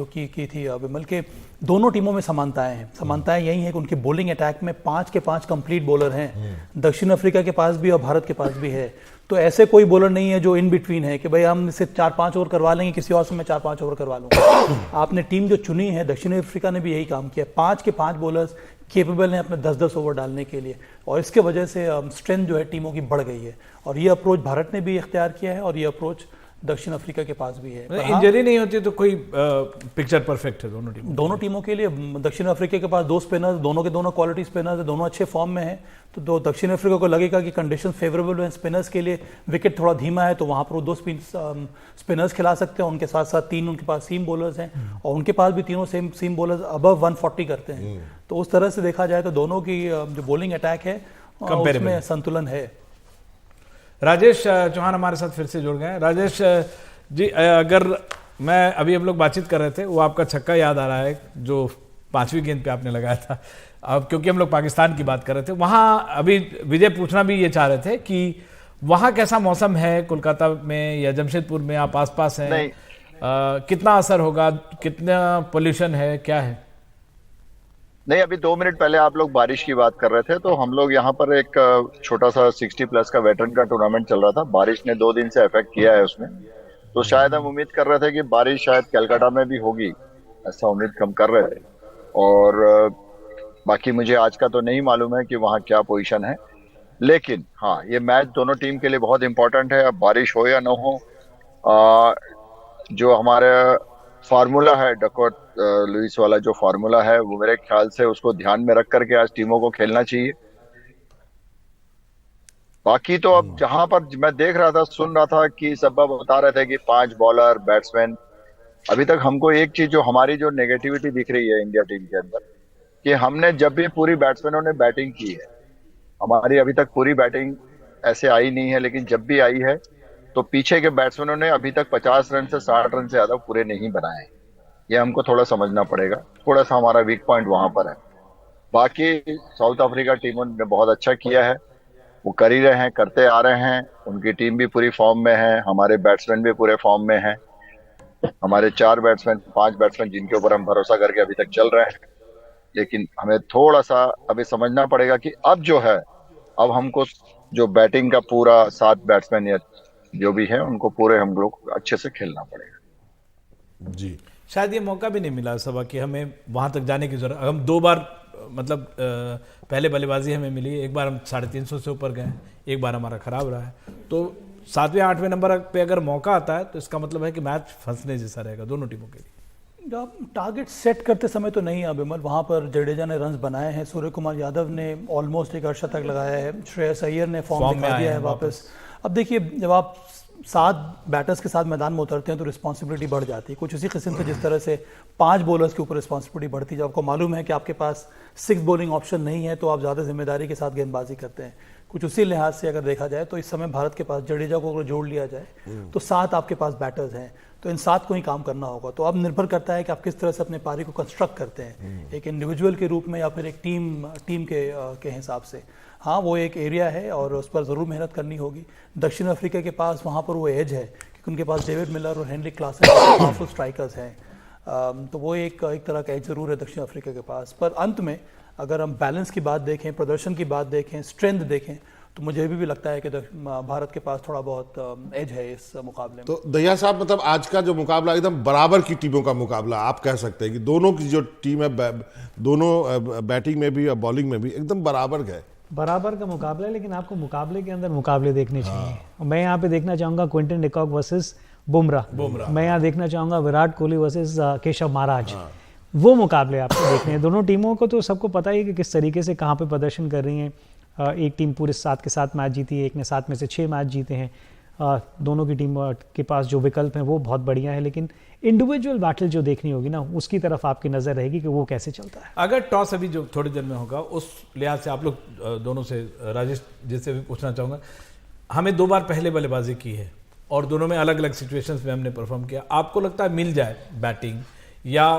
थी विमल के दोनों टीमों में समानताएं हैं। समानताएं यही है कि उनके बॉलिंग अटैक में 5 के 5 कंप्लीट बॉलर हैं। दक्षिण अफ्रीका के पास भी और भारत के पास भी है। तो ऐसे कोई बॉलर नहीं है जो इन बिटवीन है कि भाई हम इसे 4-5 ओवर करवा लेंगे, किसी और से मैं 4-5 ओवर करवा लूँगा। आपने टीम जो चुनी है, दक्षिण अफ्रीका ने भी यही काम किया। 5 के 5 बॉलर्स केपेबल हैं अपने 10-10 ओवर डालने के लिए, और इसके वजह से स्ट्रेंथ जो है टीमों की बढ़ गई है। और ये अप्रोच भारत ने भी इख्तियार किया है और ये अप्रोच दक्षिण अफ्रीका के पास भी है। पर हाँ, इंजरी नहीं होती तो कोई पिक्चर परफेक्ट है दोनों टीमों के लिए। दक्षिण अफ्रीका के पास 2 स्पिनर्स, दोनों के दोनों क्वालिटी स्पिनर्स है, दोनों अच्छे फॉर्म में हैं, तो दक्षिण अफ्रीका को लगेगा कि कंडीशन फेवरेबल है स्पिनर्स के लिए, विकेट थोड़ा धीमा है, तो वहाँ पर वो 2 स्पिनर्स खिला सकते हैं। उनके साथ साथ 3 उनके पास सीम बॉलर्स हैं, और उनके पास भी तीनों सीम बॉलर्स अबव 140 करते हैं। तो उस तरह से देखा जाए तो दोनों की जो बॉलिंग अटैक है उसमें संतुलन है। राजेश चौहान हमारे साथ फिर से जुड़ गए हैं। राजेश जी, अगर मैं अभी हम लोग बातचीत कर रहे थे, वो आपका छक्का याद आ रहा है जो 5वीं गेंद पे आपने लगाया था। अब क्योंकि हम लोग पाकिस्तान की बात कर रहे थे, वहाँ अभी विजय पूछना भी ये चाह रहे थे कि वहाँ कैसा मौसम है, कोलकाता में या जमशेदपुर में, आप आसपास हैं, कितना असर होगा, कितना पोल्यूशन है, क्या है? नहीं, अभी 2 मिनट पहले आप लोग बारिश की बात कर रहे थे, तो हम लोग यहाँ पर एक छोटा सा 60+ का वेटरन का टूर्नामेंट चल रहा था। बारिश ने 2 दिन से इफेक्ट किया है उसमें, तो शायद हम उम्मीद कर रहे थे कि बारिश शायद कलकत्ता में भी होगी, ऐसा उम्मीद हम कर रहे थे। और बाकी मुझे आज का तो नहीं मालूम है कि वहाँ क्या पोजीशन है, लेकिन हाँ, ये मैच दोनों टीम के लिए बहुत इंपॉर्टेंट है। अब बारिश हो या ना हो, जो हमारे फार्मूला है डकवर्थ लुइस वाला, जो फार्मूला है वो मेरे ख्याल से उसको ध्यान में रख करके आज टीमों को खेलना चाहिए। बाकी तो अब जहां पर मैं देख रहा था, सुन रहा था कि सब बता रहे थे कि 5 बॉलर बैट्समैन, अभी तक हमको एक चीज जो हमारी जो नेगेटिविटी दिख रही है इंडिया टीम के अंदर, कि हमने जब भी पूरी बैट्समैनों ने बैटिंग की है, हमारी अभी तक पूरी बैटिंग ऐसे आई नहीं है, लेकिन जब भी आई है तो पीछे के बैट्समैनों ने अभी तक 50 रन से 60 रन से ज्यादा पूरे नहीं बनाए। ये हमको थोड़ा समझना पड़ेगा, थोड़ा सा हमारा वीक पॉइंट वहां पर है। बाकी साउथ अफ्रीका टीमों ने बहुत अच्छा किया है, वो कर ही रहे हैं, करते आ रहे हैं, उनकी टीम भी पूरी फॉर्म में है, हमारे बैट्समैन भी पूरे फॉर्म में हैं। हमारे 4 बैट्समैन 5 बैट्समैन जिनके ऊपर हम भरोसा करके अभी तक चल रहे हैं, लेकिन हमें थोड़ा सा अभी समझना पड़ेगा कि अब जो है, अब हमको जो बैटिंग का पूरा 7 बैट्समैन या जो भी है उनको पूरे हम लोग अच्छे से खेलना पड़ेगा। जी, शायद ये मौका भी नहीं मिला सबा कि हमें वहां तक जाने की जरूरत। हम 2 बार मतलब पहले बल्लेबाजी हमें मिली, एक बार हम 350 से ऊपर गए, एक बार हमारा खराब रहा है। तो 7वें 8वें नंबर पे अगर मौका आता है तो इसका मतलब है कि मैच फंसने जैसा रहेगा दोनों टीमों के लिए। टारगेट सेट करते समय तो नहीं अभिमल, वहाँ पर जडेजा ने रन्स बनाए हैं, सूर्य कुमार यादव ने ऑलमोस्ट एक अर्शतक लगाया है, श्रेयस अय्यर ने फॉर्म दिखा दिया है वापस। अब देखिए, जब आप 7 बैटर्स के साथ मैदान में उतरते हैं तो रिस्पॉन्सिबिलिटी बढ़ जाती है, कुछ इसी किस्म से जिस तरह से 5 बॉलर्स के ऊपर रिस्पॉन्सिबिलिटी बढ़ती है। जब आपको मालूम है कि आपके पास 6 बॉलिंग ऑप्शन नहीं है तो आप ज़्यादा जिम्मेदारी के साथ गेंदबाजी करते हैं। कुछ उसी लिहाज से अगर देखा जाए तो इस समय भारत के पास जडेजा को अगर जोड़ लिया जाए तो 7 आपके पास बैटर्स हैं, तो इन 7 को ही काम करना होगा। तो अब निर्भर करता है कि आप किस तरह से अपने पारी को कंस्ट्रक्ट करते हैं, एक इंडिविजुअल के रूप में या फिर एक टीम के हिसाब से। हाँ, वो एक एरिया है और उस पर ज़रूर मेहनत करनी होगी। दक्षिण अफ्रीका के पास वहाँ पर वो एज है क्योंकि उनके पास डेविड मिलर और हेनरी क्लासन पावरफुल स्ट्राइकर्स हैं, तो वो एक तरह का एज ज़रूर है दक्षिण अफ्रीका के पास। पर अंत में अगर हम बैलेंस की बात देखें, प्रदर्शन की बात देखें, स्ट्रेंथ देखें, तो मुझे अभी भी लगता है कि भारत के पास थोड़ा बहुत एज है इस मुकाबले में। तो दहिया साहब, मतलब आज का जो मुकाबला एकदम बराबर की टीमों का मुकाबला आप कह सकते हैं कि दोनों की जो टीम है, दोनों बैटिंग में भी और बॉलिंग में भी एकदम बराबर गए, बराबर का मुकाबला है। लेकिन आपको मुकाबले के अंदर मुकाबले देखने चाहिए। मैं यहाँ पे देखना चाहूंगा क्विंटन डिकॉक वर्सेस बुमराह। मैं यहाँ देखना चाहूंगा विराट कोहली वर्सेस केशव महाराज। वो मुकाबले आपको देखने हैं। दोनों टीमों को तो सबको पता ही है कि किस तरीके से कहाँ पे प्रदर्शन कर रही हैं। एक टीम पूरे 7 के 7 मैच जीती है, एक ने 7 में से 6 मैच जीते हैं। दोनों की टीम के पास जो विकल्प हैं वो बहुत बढ़िया है, लेकिन इंडिविजुअल बैटल जो देखनी होगी ना, उसकी तरफ आपकी नज़र रहेगी कि वो कैसे चलता है। अगर टॉस अभी जो थोड़ी देर में होगा, उस लिहाज से आप लोग दोनों से, राजेश जी से भी पूछना चाहूँगा, हमें 2 बार पहले बल्लेबाजी की है और दोनों में अलग अलग सिचुएशंस में हमने परफॉर्म किया। आपको लगता है मिल जाए बैटिंग, या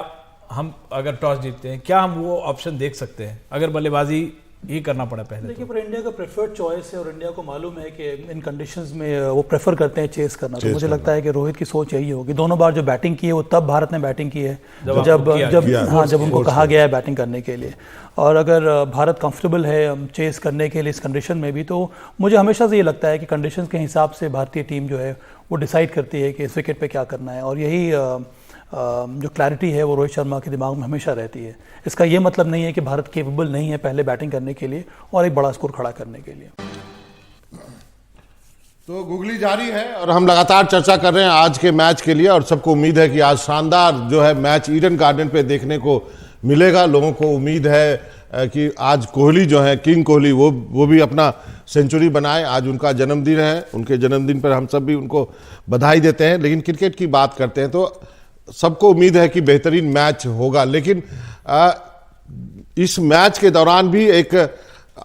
हम अगर टॉस जीतते हैं, क्या हम वो ऑप्शन देख सकते हैं अगर बल्लेबाजी ये करना पड़ा पहले? देखिए, पर इंडिया का प्रेफर्ड चॉइस है और इंडिया को मालूम है कि इन कंडीशंस में वो प्रेफर करते हैं चेस करना। तो मुझे लगता है कि रोहित की सोच यही होगी। दोनों बार जो बैटिंग की है वो तब भारत ने बैटिंग की है जब उनको कहा गया है बैटिंग करने के लिए। और अगर भारत कंफर्टेबल है चेस करने के लिए इस कंडीशन में भी, तो मुझे हमेशा से ये लगता है कि कंडीशंस के हिसाब से भारतीय टीम जो है वो डिसाइड करती है कि इस विकेट पे क्या करना है। और यही जो क्लैरिटी है वो रोहित शर्मा के दिमाग में हमेशा रहती है। इसका ये मतलब नहीं है कि भारत केपेबल नहीं है पहले बैटिंग करने के लिए और एक बड़ा स्कोर खड़ा करने के लिए। तो गुगली जारी है और हम लगातार चर्चा कर रहे हैं आज के मैच के लिए, और सबको उम्मीद है कि आज शानदार जो है मैच ईडन गार्डन पे देखने को मिलेगा। लोगों को उम्मीद है कि आज कोहली जो है, किंग कोहली, वो भी अपना सेंचुरी बनाए। आज उनका जन्मदिन है, उनके जन्मदिन पर हम सब भी उनको बधाई देते हैं। लेकिन क्रिकेट की बात करते हैं तो सबको उम्मीद है कि बेहतरीन मैच होगा, लेकिन इस मैच के दौरान भी एक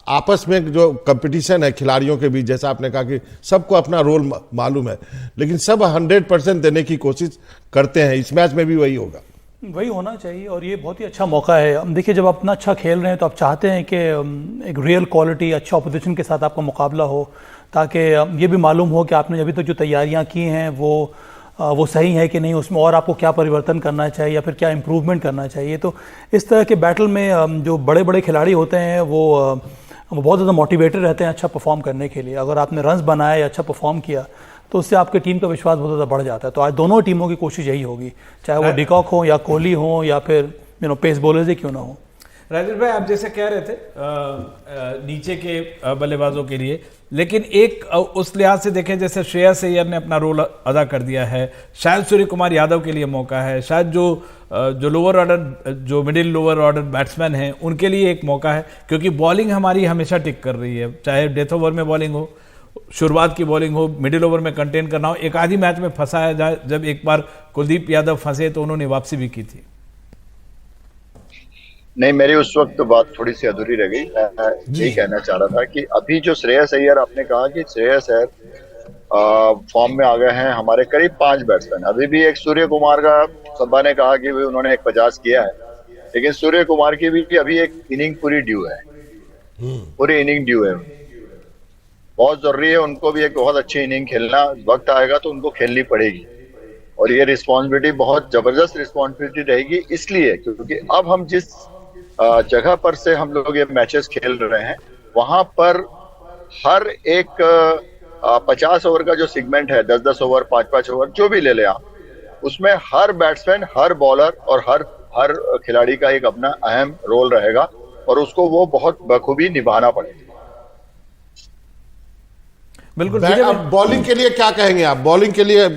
आपस में जो कंपटीशन है खिलाड़ियों के बीच, जैसा आपने कहा कि सबको अपना रोल मालूम है, लेकिन सब 100% देने की कोशिश करते हैं। इस मैच में भी वही होगा, वही होना चाहिए और ये बहुत ही अच्छा मौका है। हम देखिए, जब अपना अच्छा खेल रहे हैं तो आप चाहते हैं कि एक रियल क्वालिटी अच्छा ऑपोजिशन के साथ आपका मुकाबला हो, ताकि ये भी मालूम हो कि आपने अभी तक जो तैयारियां की हैं वो सही है कि नहीं, उसमें और आपको क्या परिवर्तन करना चाहिए या फिर क्या इम्प्रूवमेंट करना चाहिए। तो इस तरह के बैटल में जो बड़े बड़े खिलाड़ी होते हैं वो बहुत ज़्यादा मोटिवेटेड रहते हैं अच्छा परफॉर्म करने के लिए। अगर आपने रन्स बनाए या अच्छा परफॉर्म किया तो उससे आपकी टीम का विश्वास बहुत ज़्यादा बढ़ जाता है। तो आज दोनों टीमों की कोशिश यही होगी, चाहे वो डिकॉक हो या कोहली हो या फिर पेस बॉलर्स ही क्यों ना हो। राजेश भाई, आप जैसे कह रहे थे नीचे के बल्लेबाजों के लिए, लेकिन एक उस लिहाज से देखें जैसे श्रेयस अय्यर ने अपना रोल अदा कर दिया है, शायद सूर्य कुमार यादव के लिए मौका है, शायद जो लोअर ऑर्डर, जो मिडिल लोअर ऑर्डर बैट्समैन हैं उनके लिए एक मौका है, क्योंकि बॉलिंग हमारी हमेशा टिक कर रही है, चाहे डेथ ओवर में बॉलिंग हो, शुरुआत की बॉलिंग हो, मिडिल ओवर में कंटेन करना हो। एक आधी मैच में फंसाया जाए, जब एक बार कुलदीप यादव फंसे तो उन्होंने वापसी भी की थी। नहीं, मेरी उस वक्त तो बात थोड़ी सी अधूरी रह गई। मैं यही कहना चाह रहा था कि अभी जो श्रेयस अय्यर, आपने कहा कि श्रेयस अय्यर फॉर्म में आ गए हैं, हमारे करीब 5 बैट्समैन। अभी भी एक सूर्य कुमार का सब्बा ने कहा कि उन्होंने 50 किया है, लेकिन सूर्य कुमार की भी अभी एक इनिंग पूरी ड्यू है, पूरी इनिंग ड्यू है। बहुत जरूरी है उनको भी एक बहुत अच्छी इनिंग खेलना। वक्त आएगा तो उनको खेलनी पड़ेगी और ये रिस्पॉन्सिबिलिटी बहुत जबरदस्त रिस्पॉन्सिबिलिटी रहेगी, इसलिए क्योंकि अब हम जिस जगह पर से हम लोग ये मैचेस खेल रहे हैं वहां पर हर एक 50 ओवर का जो सेगमेंट है, 10-10 ओवर, 5-5 ओवर, जो भी ले ले आप, उसमें हर बैट्समैन, हर बॉलर और हर खिलाड़ी का एक अपना अहम रोल रहेगा और उसको वो बहुत बखूबी निभाना पड़ेगा। बिल्कुल। अब बॉलिंग के लिए क्या कहेंगे आप? बॉलिंग के लिए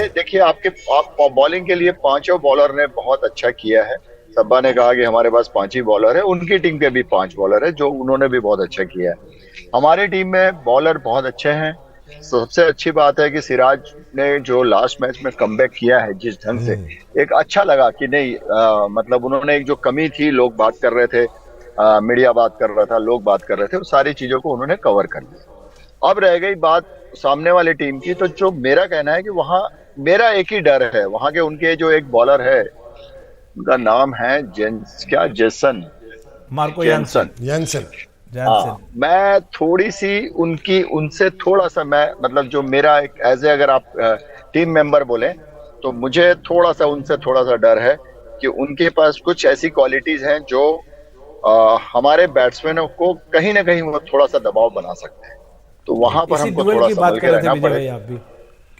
देखिए, आप बॉलिंग के लिए पांचों बॉलर ने बहुत अच्छा किया है। सब्बा ने कहा कि हमारे पास 5 ही बॉलर है, उनकी टीम के भी 5 बॉलर है, जो उन्होंने भी बहुत अच्छा किया है। हमारी टीम में बॉलर बहुत अच्छे हैं। सबसे अच्छी बात है कि सिराज ने जो लास्ट मैच में कमबैक किया है जिस ढंग से, एक अच्छा लगा कि नहीं, मतलब उन्होंने एक जो कमी थी, लोग बात कर रहे थे, मीडिया बात कर रहा था, लोग बात कर रहे थे, वो सारी चीजों को उन्होंने कवर कर दिया। अब रह गई बात सामने वाली टीम की, तो जो मेरा कहना है कि वहां मेरा एक ही डर है, वहां के उनके जो एक बॉलर है, उनका नाम है जेसन, मार्को यानसन। मैं थोड़ी सी उनसे थोड़ा सा, मैं मतलब जो मेरा एक अगर आप टीम मेंबर बोले तो मुझे थोड़ा सा उनसे थोड़ा सा डर है कि उनके पास कुछ ऐसी क्वालिटीज हैं जो हमारे बैट्समैनों को कहीं ना कहीं वो थोड़ा सा दबाव बना सकते हैं। तो वहां पर हमको थोड़ा संभल के रहना पड़ेगा। आप भी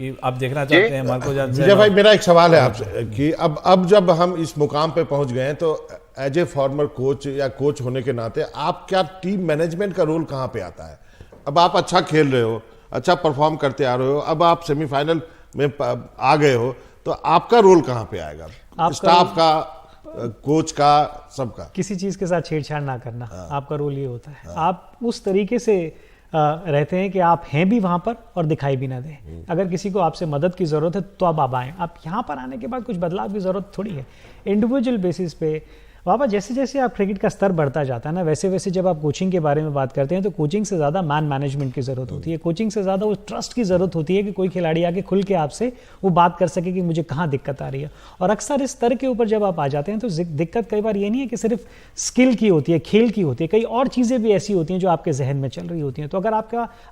कि आप देखना चाहते हैं मार्को यानसन। विजय भाई, मेरा एक सवाल है आपसे कि अब जब हम इस मुकाम पे पहुंच गए हैं तो एज ए फॉर्मर कोच या कोच होने के नाते आप क्या टीम मैनेजमेंट का रोल कहां पे आता है? अब आप अच्छा खेल रहे हो, अच्छा परफॉर्म करते आ रहे हो, अब आप सेमीफाइनल में आ गए हो, तो आपका रोल कहां पे आएगा? स्टाफ का, कोच का, सबका? किसी चीज के साथ छेड़छाड़ ना करना, आपका रोल ये होता है। आप उस तरीके से रहते हैं कि आप हैं भी वहां पर और दिखाई भी ना दें। अगर किसी को आपसे मदद की ज़रूरत है तो अब आप आएँ। आप यहाँ पर आने के बाद कुछ बदलाव की ज़रूरत थोड़ी है। इंडिविजुअल बेसिस पे बाबा, जैसे जैसे आप क्रिकेट का स्तर बढ़ता जाता है ना, वैसे वैसे जब आप कोचिंग के बारे में बात करते हैं तो कोचिंग से ज़्यादा मैन मैनेजमेंट की ज़रूरत होती है। कोचिंग से ज़्यादा उस ट्रस्ट की ज़रूरत होती है कि कोई खिलाड़ी आके खुल के आपसे वो बात कर सके कि मुझे कहाँ दिक्कत आ रही है। और अक्सर इस स्तर के ऊपर जब आप आ जाते हैं तो दिक्कत कई बार ये नहीं है कि सिर्फ स्किल की होती है, खेल की होती है, कई और चीज़ें भी ऐसी होती हैं जो आपके जहन में चल रही होती हैं। तो अगर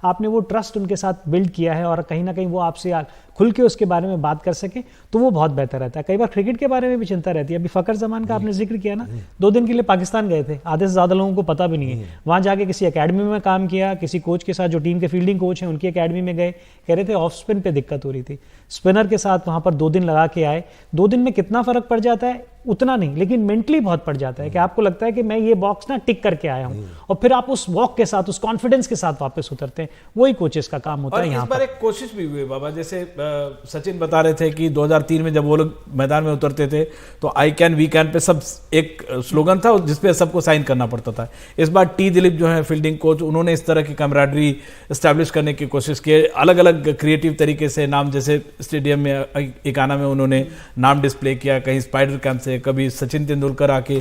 आपने वो ट्रस्ट उनके साथ बिल्ड किया है और कहीं ना कहीं वो आपसे खुल के उसके बारे में बात कर सके तो वो बहुत बेहतर रहता है। कई बार क्रिकेट के बारे में भी चिंता रहती है। अभी फ़खर जमान का आपने जिक्र किया ना, 2 दिन के लिए पाकिस्तान गए थे, आधे से ज़्यादा लोगों को पता भी नहीं है। वहाँ जाके किसी एकेडमी में काम किया, किसी कोच के साथ जो टीम के फील्डिंग कोच हैं उनकी एकेडमी में गए, कह रहे थे ऑफ स्पिन पे दिक्कत हो रही थी, स्पिनर के साथ वहाँ पर 2 दिन लगा के आए। 2 दिन में कितना फ़र्क पड़ जाता है उतना नहीं, लेकिन मेंटली बहुत पड़ जाता है कि आपको लगता है कि मैं ये बॉक्स ना टिक करके आया हूं, और फिर आप उस वॉक के साथ, उस कॉन्फिडेंस के साथ वापस उतरते हैं। वही कोचेस का काम होता है। यहाँ इस बार एक कोशिश भी हुई बाबा, जैसे सचिन बता रहे थे कि 2003 में जब वो लोग मैदान में उतरते थे तो I can we can pay सब एक स्लोगन था जिसपे सबको साइन करना पड़ता था। इस बार टी दिलीप जो है फील्डिंग कोच, उन्होंने इस तरह की कैमराडरी एस्टैब्लिश करने की कोशिश की, अलग अलग क्रिएटिव तरीके से नाम, जैसे स्टेडियम में एकाना में उन्होंने नाम डिस्प्ले किया, कहीं स्पाइडर कैंप से, कभी सचिन तेंदुलकर आके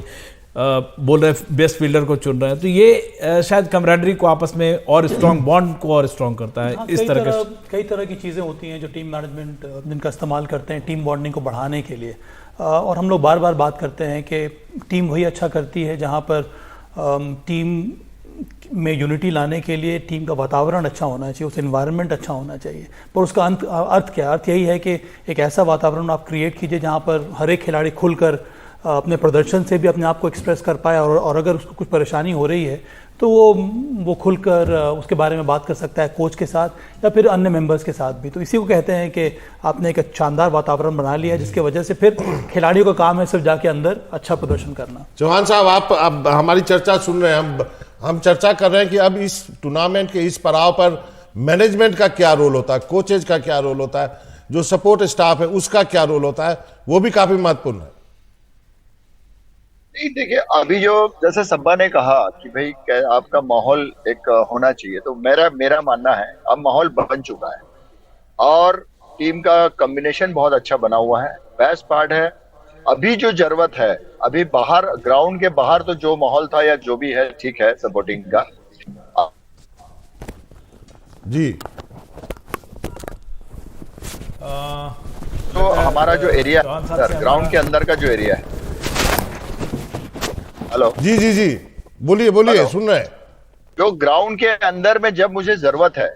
बोल रहे बेस्ट फील्डर को चुन रहे हैं। तो ये शायद कमराडरी को आपस में और स्ट्रॉन्ग बॉन्ड को और स्ट्रॉन्ग करता है। हाँ, इस तरह के कई तरह की चीज़ें होती हैं जो टीम मैनेजमेंट जिनका इस्तेमाल करते हैं टीम बॉन्डिंग को बढ़ाने के लिए। और हम लोग बार बार बात करते हैं कि टीम वही अच्छा करती है जहाँ पर टीम में यूनिटी लाने के लिए टीम का वातावरण अच्छा होना चाहिए, उस एनवायरनमेंट अच्छा होना चाहिए। पर उसका अर्थ क्या है? अर्थ यही है कि एक ऐसा वातावरण आप क्रिएट कीजिए जहाँ पर हर एक खिलाड़ी खुलकर अपने प्रदर्शन से भी अपने आप को एक्सप्रेस कर पाए, और अगर उसको कुछ परेशानी हो रही है तो वो खुलकर उसके बारे में बात कर सकता है कोच के साथ या फिर अन्य मेंबर्स के साथ भी। तो इसी को कहते हैं कि आपने एक शानदार वातावरण बना लिया, जिसके वजह से फिर खिलाड़ियों का काम है सिर्फ जाके अंदर अच्छा प्रदर्शन करना। चौहान साहब, आप अब हमारी चर्चा सुन रहे हैं, हम चर्चा कर रहे हैं कि अब इस टूर्नामेंट के इस पड़ाव पर मैनेजमेंट का क्या रोल होता है, कोचेज का क्या रोल होता है, जो सपोर्ट स्टाफ है उसका क्या रोल होता है, वो भी काफी महत्वपूर्ण है। नहीं, देखिए अभी जो जैसे सब्बा ने कहा कि भाई आपका माहौल एक होना चाहिए, तो मेरा मानना है अब माहौल बन चुका है और टीम का कॉम्बिनेशन बहुत अच्छा बना हुआ है। बेस्ट पार्ट है अभी जो जरूरत है, अभी बाहर ग्राउंड के बाहर तो जो माहौल था या जो भी है ठीक है सपोर्टिंग का जी। तो हमारा जो एरिया ग्राउंड के अंदर का जो एरिया है, हेलो जी जी जी, बोलिए सुन रहे हैं। जो ग्राउंड के अंदर में जब मुझे जरूरत है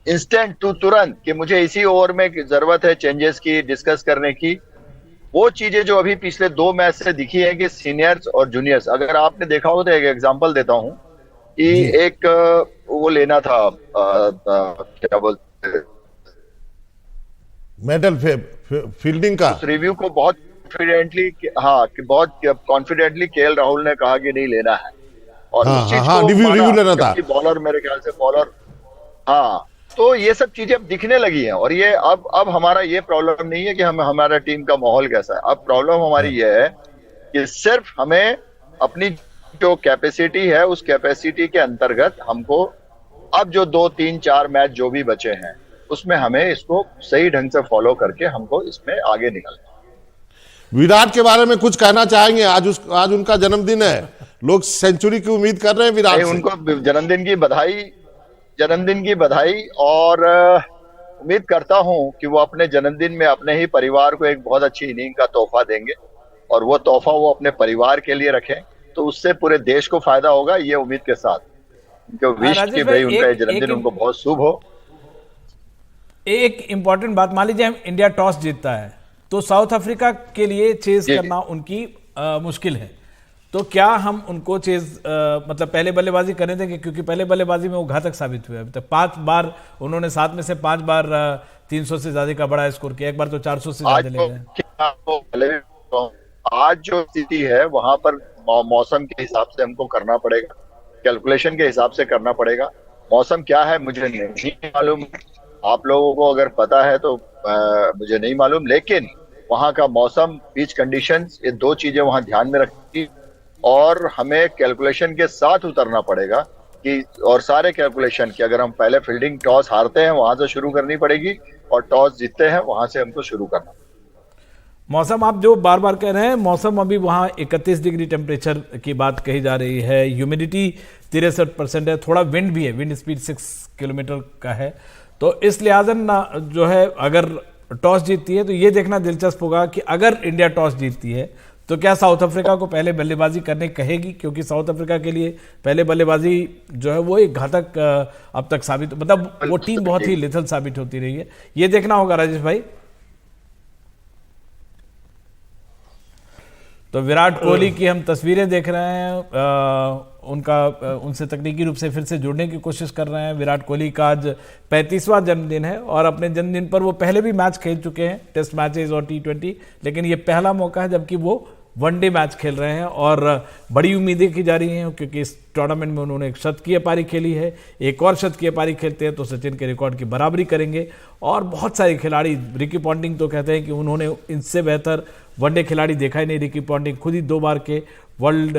इंस्टेंट तुरंत कि मुझे इसी ओवर में जरूरत है चेंजेस की, डिस्कस करने की, वो चीजें जो अभी पिछले 2 मैच से दिखी है कि सीनियर्स और जूनियर्स, अगर आपने देखा हो तो एक एग्जांपल देता हूं कि एक वो लेना था क्या बोलते मेडल फील्डिंग का रिव्यू को बहुत कॉन्फिडेंटली, हाँ कि बहुत कॉन्फिडेंटली केएल राहुल ने कहा कि नहीं लेना है, और उस चीज को रिव्यू लेना था बॉलर, मेरे ख्याल से बॉलर, हाँ। तो ये सब चीजें अब दिखने लगी हैं, और ये अब हमारा ये प्रॉब्लम नहीं है कि हमारा टीम का माहौल कैसा है। अब प्रॉब्लम हमारी ये है कि सिर्फ हमें अपनी जो कैपेसिटी है उस कैपेसिटी के अंतर्गत हमको अब जो 2, 3, 4 मैच जो भी बचे हैं उसमें हमें इसको सही ढंग से फॉलो करके हमको इसमें आगे निकलना। विराट के बारे में कुछ कहना चाहेंगे? आज उनका जन्मदिन है, लोग सेंचुरी की उम्मीद कर रहे हैं विराट से। उनको जन्मदिन की बधाई और उम्मीद करता हूं कि वो अपने जन्मदिन में अपने ही परिवार को एक बहुत अच्छी इनिंग का तोहफा देंगे, और वो तोहफा वो अपने परिवार के लिए रखें, तो उससे पूरे देश को फायदा होगा, ये उम्मीद के साथ उनको विश कि भाई उनका जन्मदिन उनको बहुत शुभ हो। एक इंपॉर्टेंट बात, मान लीजिए इंडिया टॉस जीतता है तो साउथ अफ्रीका के लिए चेज करना उनकी मुश्किल है, तो क्या हम उनको चेज मतलब पहले बल्लेबाजी करने देंगे? क्योंकि पहले बल्लेबाजी में वो घातक साबित हुए। अभी तक 5 बार उन्होंने 7 में से 5 बार 300 से ज्यादा का बड़ा स्कोर किया, एक बार तो 400 से ज्यादा ले गए। आज जो स्थिति है वहां पर मौसम के हिसाब से हमको करना पड़ेगा, कैलकुलेशन के हिसाब से करना पड़ेगा। मौसम क्या है मुझे नहीं मालूम, आप लोगों को अगर पता है तो मुझे नहीं मालूम, लेकिन वहां का मौसम, पिच कंडीशंस, ये 2 चीजें वहां ध्यान में रखी, और हमें कैलकुलेशन के साथ उतरना पड़ेगा कि, और सारे कैलकुलेशन कि अगर हम पहले फील्डिंग टॉस हारते हैं वहां से शुरू करनी पड़ेगी, और टॉस जीतते हैं वहां से हमको शुरू करना। मौसम आप जो बार बार कह रहे हैं, मौसम अभी वहाँ 31 डिग्री टेम्परेचर की बात कही जा रही है, ह्यूमिडिटी 63% है, थोड़ा विंड भी है, विंड स्पीड 6 किलोमीटर का है। तो इस लिहाजा जो है अगर टॉस जीतती है तो ये देखना दिलचस्प होगा कि अगर इंडिया टॉस जीतती है तो क्या साउथ अफ्रीका को पहले बल्लेबाजी करने कहेगी, क्योंकि साउथ अफ्रीका के लिए पहले बल्लेबाजी जो है वो एक घातक अब तक साबित, मतलब वो टीम बहुत ही लिथल साबित होती रही है। ये देखना होगा राजेश भाई। तो विराट कोहली की हम तस्वीरें देख रहे हैं, उनसे तकनीकी रूप से फिर से जुड़ने की कोशिश कर रहे हैं। विराट कोहली का आज 35वां जन्मदिन है और अपने जन्मदिन पर वो पहले भी मैच खेल चुके हैं, टेस्ट मैचेस और T20, लेकिन ये पहला मौका है जबकि वो वनडे मैच खेल रहे हैं और बड़ी उम्मीदें की जा रही हैं क्योंकि इस टूर्नामेंट में उन्होंने एक शतकीय पारी खेली है। एक और शतकीय पारी खेलते हैं तो सचिन के रिकॉर्ड की बराबरी करेंगे। और बहुत सारे खिलाड़ी, रिकी पॉन्टिंग तो कहते हैं कि उन्होंने इनसे बेहतर वनडे खिलाड़ी देखा ही नहीं। रिकी पॉन्टिंग खुद ही 2 बार के वर्ल्ड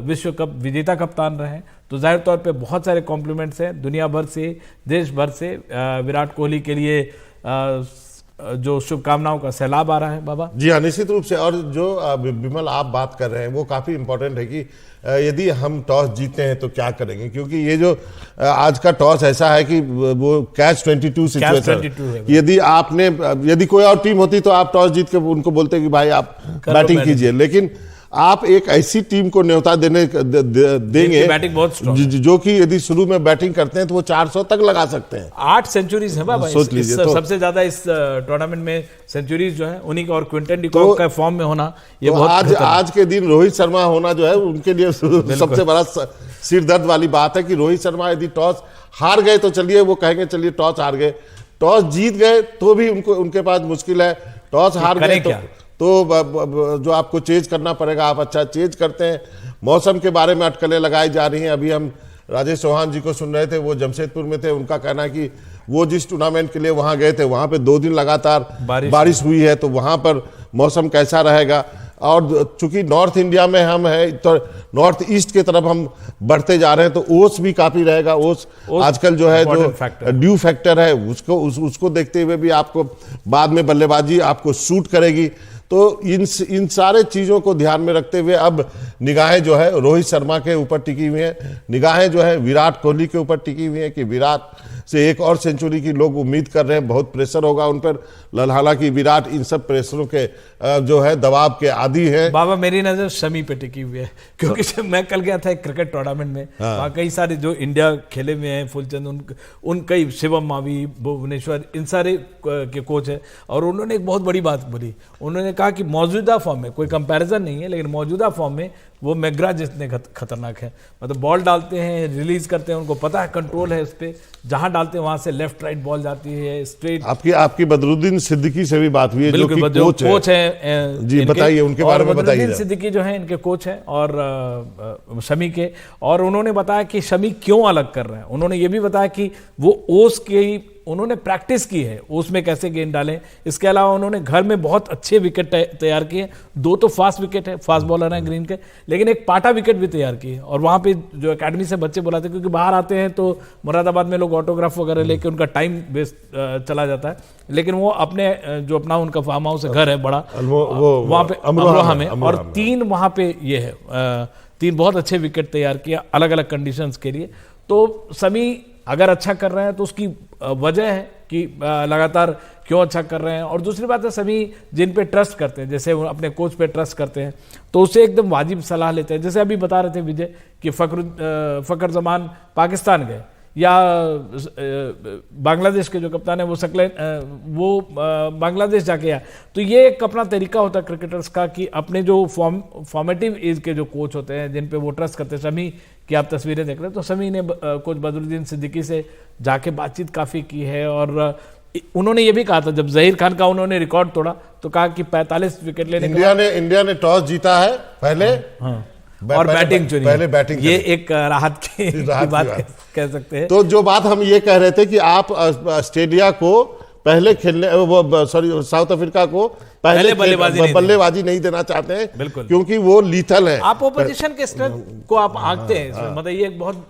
विश्व कप विजेता कप्तान रहे हैं। तो जाहिर तौर पे बहुत सारे कॉम्प्लीमेंट्स हैं दुनिया भर से, देश भर से विराट कोहली के लिए जो शुभकामनाओं का सैलाब आ रहा है। बाबा जी हाँ, निश्चित रूप से। और जो विमल आप बात कर रहे हैं वो काफ़ी इंपॉर्टेंट है कि यदि हम टॉस जीते हैं तो क्या करेंगे, क्योंकि ये जो आज का टॉस ऐसा है कि वो कैच 22 सिचुएशन। यदि कोई और टीम होती तो आप टॉस जीत के उनको बोलते कि भाई आप बैटिंग कीजिए, लेकिन आप एक ऐसी टीम को न्योता देंगे बैटिंग बहुत स्ट्रांग जो कि यदि शुरू में बैटिंग करते हैं तो वो 400 तक लगा सकते हैं। 8 सेंचुरीज है बाबा, सोच लीजिए। तो सबसे ज्यादा इस टूर्नामेंट में सेंचुरीज जो है उन्हीं का, और क्विंटन डिकॉक का फॉर्म में होना ये तो बहुत आज के दिन रोहित शर्मा होना जो है उनके लिए सबसे बड़ा सिर दर्द वाली बात है कि रोहित शर्मा यदि टॉस हार गए तो चलिए वो कहेंगे चलिए टॉस हार गए, टॉस जीत गए तो भी उनके पास मुश्किल है। टॉस हार गए तो जो आपको चेज करना पड़ेगा, आप अच्छा चेज करते हैं। मौसम के बारे में अटकलें लगाई जा रही हैं। अभी हम राजेश चौहान जी को सुन रहे थे, वो जमशेदपुर में थे। उनका कहना है कि वो जिस टूर्नामेंट के लिए वहां गए थे वहां पे 2 दिन लगातार बारिश हुई है, तो वहां पर मौसम कैसा रहेगा। और चूंकि नॉर्थ इंडिया में हम है तो नॉर्थ ईस्ट की तरफ हम बढ़ते जा रहे हैं, तो ओस भी काफी रहेगा। ओस आजकल जो है जो ड्यू फैक्टर है उसको देखते हुए भी आपको बाद में बल्लेबाजी आपको सूट करेगी। तो इन सारे चीज़ों को ध्यान में रखते हुए अब निगाहें जो है रोहित शर्मा के ऊपर टिकी हुई हैं, निगाहें जो है विराट कोहली के ऊपर टिकी हुई हैं कि विराट से एक और सेंचुरी की लोग उम्मीद कर रहे हैं। बहुत प्रेशर होगा उन पर, हालांकि विराट इन सब प्रेशरों के जो है दबाव के आदी है। बाबा मेरी नजर शमी पे टिकी हुई है, क्योंकि मैं कल गया था एक क्रिकेट टूर्नामेंट में, वहाँ कई सारे जो इंडिया खेले हुए हैं, फुलचंद, उन कई शिवम मावी, भुवनेश्वर, इन सारे के कोच है। और उन्होंने एक बहुत बड़ी बात बोली, उन्होंने कहा कि मौजूदा फॉर्म में, कोई कंपैरिजन नहीं है, लेकिन मौजूदा फॉर्म में वो मैग्रा जितने खतरनाक है। मतलब बॉल डालते हैं, रिलीज करते हैं, उनको पता है कंट्रोल है उस पर, जहां डालते हैं वहां से लेफ्ट राइट बॉल जाती है स्ट्रेट। आपकी बदरुद्दीन सिद्दीकी से भी बात हुई है, जो कि कोच है जी, बताइए उनके बारे में बताइए। बदरुद्दीन सिद्दीकी जो है इनके कोच हैं और शमी के, और उन्होंने बताया कि शमी क्यों अलग कर रहे हैं। उन्होंने ये भी बताया कि वो ओस के उन्होंने प्रैक्टिस की है, उसमें कैसे गेंद डालें। इसके अलावा उन्होंने घर में बहुत अच्छे विकेट तैयार किए, 2 तो फास्ट विकेट है, फास्ट बॉलर हैं ग्रीन के, लेकिन एक पाटा विकेट भी तैयार की है। और वहाँ पे जो एकेडमी से बच्चे बुलाते हैं, क्योंकि बाहर आते हैं तो मुरादाबाद में लोग ऑटोग्राफ वगैरह लेके उनका टाइम वेस्ट चला जाता है, लेकिन वो अपने जो अपना उनका फार्म हाउस है, घर है बड़ा, वहाँ पे अमरोहा में, और 3 वहाँ पे ये है 3 बहुत अच्छे विकेट तैयार किया अलग अलग कंडीशंस के लिए। तो शमी अगर अच्छा कर रहे हैं तो उसकी वजह है कि लगातार क्यों अच्छा कर रहे हैं। और दूसरी बात है, सभी जिन पे ट्रस्ट करते हैं, जैसे वो अपने कोच पे ट्रस्ट करते हैं, तो उससे एकदम वाजिब सलाह लेते हैं। जैसे अभी बता रहे थे विजय कि फखर जमान पाकिस्तान गए, या बांग्लादेश के जो कप्तान है वो बांग्लादेश जाके आया। तो ये एक अपना तरीका होता है क्रिकेटर्स का कि अपने जो फॉर्मेटिव एज के जो कोच होते हैं जिन पे वो ट्रस्ट करते हैं। शमी की आप तस्वीरें देख रहे हैं, तो शमी ने कोच बदरुद्दीन सिद्दीकी से जाके बातचीत काफ़ी की है। और उन्होंने ये भी कहा था, जब जहीर खान का उन्होंने रिकॉर्ड तोड़ा तो कहा कि 45 विकेट लेने इंडिया ने टॉस जीता है पहले, और बैटिंग चुनी, पहले बैटिंग, ये एक राहत की बात कह सकते हैं। तो जो बात हम ये कह रहे थे कि आप ऑस्ट्रेलिया को पहले खेलने, साउथ अफ्रीका को पहले बल्लेबाजी नहीं देना चाहते हैं, बिल्कुल, क्योंकि वो लीथल है। आप ओपोजिशन के स्ट्रेंथ को आप आंकते हैं, मतलब ये एक बहुत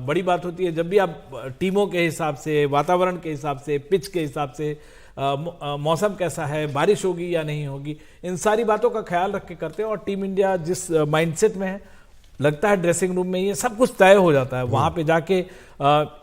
बड़ी बात होती है। जब भी आप टीमों के हिसाब से, वातावरण के हिसाब से, पिच के हिसाब से, मौसम कैसा है, बारिश होगी या नहीं होगी, इन सारी बातों का ख्याल रख के करते हैं। और टीम इंडिया जिस माइंडसेट में है, लगता है ड्रेसिंग रूम में ये सब कुछ तय हो जाता है। वहां पे जाके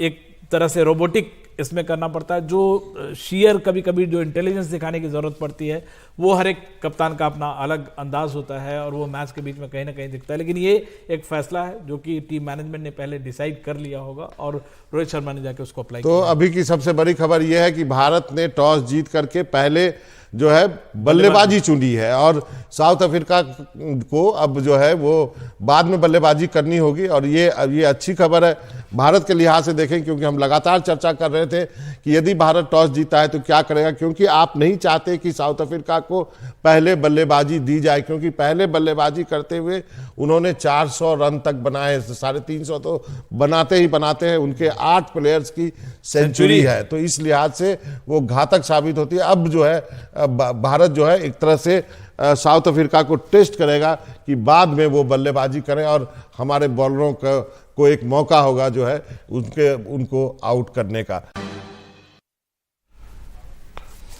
एक तरह से रोबोटिक इसमें करना पड़ता है, जो शेयर कभी कभी जो इंटेलिजेंस दिखाने की जरूरत पड़ती है, वो हर एक कप्तान का अपना अलग अंदाज होता है और वो मैच के बीच में कहीं ना कहीं दिखता है। लेकिन ये एक फैसला है जो कि टीम मैनेजमेंट ने पहले डिसाइड कर लिया होगा और रोहित शर्मा ने जाके उसको अप्लाई किया। तो अभी की सबसे बड़ी खबर यह है कि भारत ने टॉस जीत करके पहले जो है बल्लेबाजी चुनी है, और साउथ अफ्रीका को अब जो है वो बाद में बल्लेबाजी करनी होगी। और ये अच्छी खबर है भारत के लिहाज से देखें, क्योंकि हम लगातार चर्चा कर रहे थे कि यदि भारत टॉस जीता है तो क्या करेगा, क्योंकि आप नहीं चाहते कि साउथ अफ्रीका को पहले बल्लेबाजी दी जाए, क्योंकि पहले बल्लेबाजी करते हुए उन्होंने 400 रन तक बनाए, 350 तो बनाते ही बनाते हैं, उनके 8 प्लेयर्स की सेंचुरी है, तो इस लिहाज से वो घातक साबित होती है। अब जो है भारत जो है एक तरह से साउथ अफ्रीका को टेस्ट करेगा कि बाद में वो बल्लेबाजी करें और हमारे बॉलरों को एक मौका होगा जो है उनको आउट करने का।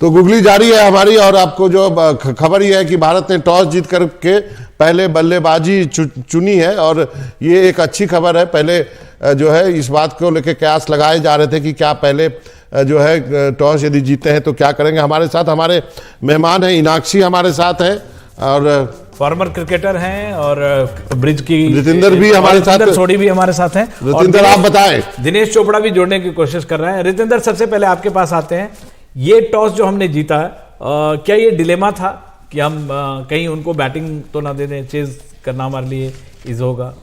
तो गुगली जारी है हमारी, और आपको जो खबर ये है कि भारत ने टॉस जीत करके पहले बल्लेबाजी चुनी है, और ये एक अच्छी खबर है। पहले जो है इस बात को लेकर कयास लगाए जा रहे थे कि क्या पहले जो है टॉस यदि जीते हैं तो क्या करेंगे। हमारे साथ हमारे मेहमान हैं, इनाक्षी हमारे साथ हैं, और फॉर्मर क्रिकेटर हैं, और ब्रिज की रितिंदर भी हमारे साथ, सोडी भी हमारे साथ हैं। रितिंदर आप बताएं। दिनेश चोपड़ा भी जोड़ने की कोशिश कर रहे हैं। रितिंदर, सबसे पहले आपके पास आते हैं। ये टॉस जो हमने जीता है, क्या ये डिलेमा था कि हम कहीं उनको बैटिंग तो ना दे दें, चेज करना हमारे लिए इज होगा?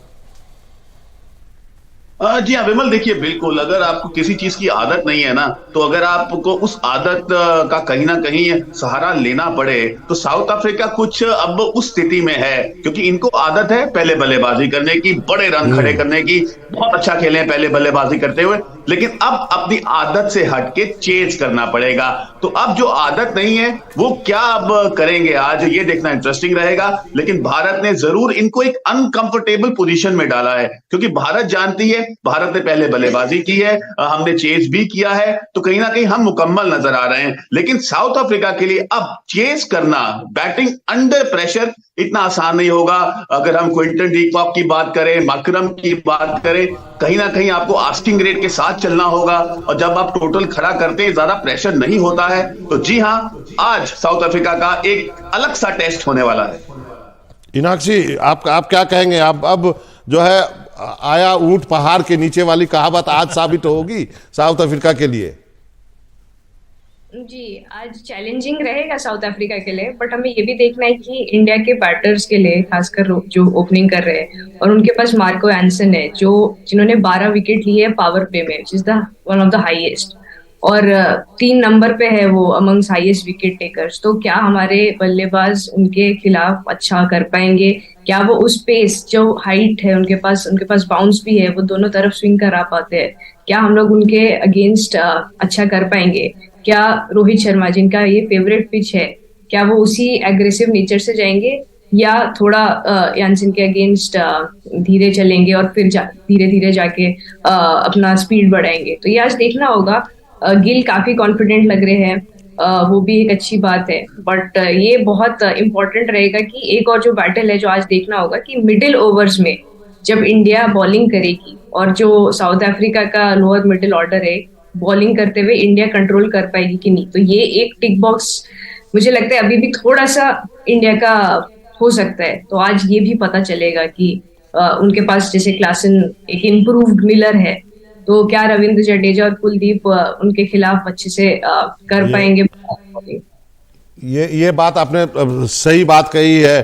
जी हाँ विमल, देखिए बिल्कुल, अगर आपको किसी चीज की आदत नहीं है ना, तो अगर आपको उस आदत का कहीं ना कहीं सहारा लेना पड़े, तो साउथ अफ्रीका कुछ अब उस स्थिति में है, क्योंकि इनको आदत है पहले बल्लेबाजी करने की, बड़े रन खड़े करने की, बहुत अच्छा खेले हैं पहले बल्लेबाजी करते हुए, लेकिन अब अपनी आदत से हटके चेज करना पड़ेगा। तो अब जो आदत नहीं है वो क्या अब करेंगे आज, ये देखना इंटरेस्टिंग रहेगा। लेकिन भारत ने जरूर इनको एक अनकंफर्टेबल पोजीशन में डाला है, क्योंकि भारत जानती है भारत ने पहले बल्लेबाजी की है, हमने चेज भी किया है, तो कहीं ना कहीं हम मुकम्मल नजर आ रहे हैं। लेकिन साउथ अफ्रीका के लिए अब चेज करना, बैटिंग अंडर प्रेशर इतना आसान नहीं होगा। अगर हम क्विंटन डी कॉक की बात करें, माकरम की बात करें, कहीं ना कहीं आपको आस्किंग रेट के साथ चलना होगा, और जब आप टोटल खड़ा करते हैं ज्यादा प्रेशर नहीं होता है। तो जी हां, आज साउथ अफ्रीका का एक अलग सा टेस्ट होने वाला है। इनाक्षी, आप क्या कहेंगे? अब जो है आया ऊंट पहाड़ के नीचे वाली कहावत आज साबित होगी साउथ अफ्रीका के लिए? जी, आज चैलेंजिंग रहेगा साउथ अफ्रीका के लिए, बट हमें ये भी देखना है कि इंडिया के बैटर्स के लिए, खासकर जो ओपनिंग कर रहे हैं, और उनके पास मार्को एंसन है जिन्होंने 12 विकेट लिए पावर प्ले में, which is the one of the highest, और 3 नंबर पे है वो अमंग्स हाईएस्ट विकेट टेकर्स। तो क्या हमारे बल्लेबाज उनके खिलाफ अच्छा कर पाएंगे? क्या वो उस पेस, जो हाइट है उनके पास बाउंस भी है, वो दोनों तरफ स्विंग करा पाते हैं? क्या हम लोग उनके अगेंस्ट अच्छा कर पाएंगे? क्या रोहित शर्मा, जिनका ये फेवरेट पिच है, क्या वो उसी एग्रेसिव नेचर से जाएंगे, या थोड़ा यानसन के अगेंस्ट धीरे चलेंगे और फिर धीरे धीरे जाके अपना स्पीड बढ़ाएंगे? तो ये आज देखना होगा। गिल काफी कॉन्फिडेंट लग रहे हैं, वो भी एक अच्छी बात है, बट ये बहुत इंपॉर्टेंट रहेगा कि एक और जो बैटल है जो आज देखना होगा कि मिडिल ओवर्स में जब इंडिया बॉलिंग करेगी और जो साउथ अफ्रीका का लोअर मिडिल ऑर्डर है, बॉलिंग करते हुए इंडिया कंट्रोल कर पाएगी कि नहीं। तो ये एक टिक बॉक्स मुझे लगता है अभी भी थोड़ा सा इंडिया का हो सकता है। तो आज ये भी पता चलेगा कि उनके पास जैसे क्लासन एक इम्प्रूव्ड मिलर है, तो क्या रविंद्र जडेजा और कुलदीप उनके खिलाफ अच्छे से कर पाएंगे? ये बात आपने सही बात कही है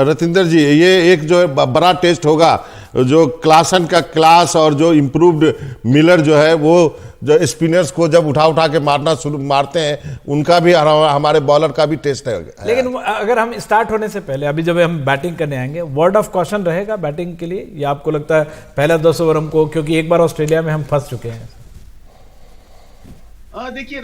रतिंदर जी। ये एक जो बड़ा टेस्ट होगा, जो क्लासन का क्लास और जो इम्प्रूव्ड मिलर जो है, वो जो स्पिनर्स को जब उठा के मारते हैं, उनका भी हमारे बॉलर का भी टेस्ट है। लेकिन अगर हम स्टार्ट होने से पहले, अभी जब हम बैटिंग करने आएंगे, वर्ड ऑफ कॉशन रहेगा बैटिंग के लिए, या आपको लगता है पहला 10 ओवर हमको, क्योंकि एक बार ऑस्ट्रेलिया में हम फंस चुके हैं? देखिए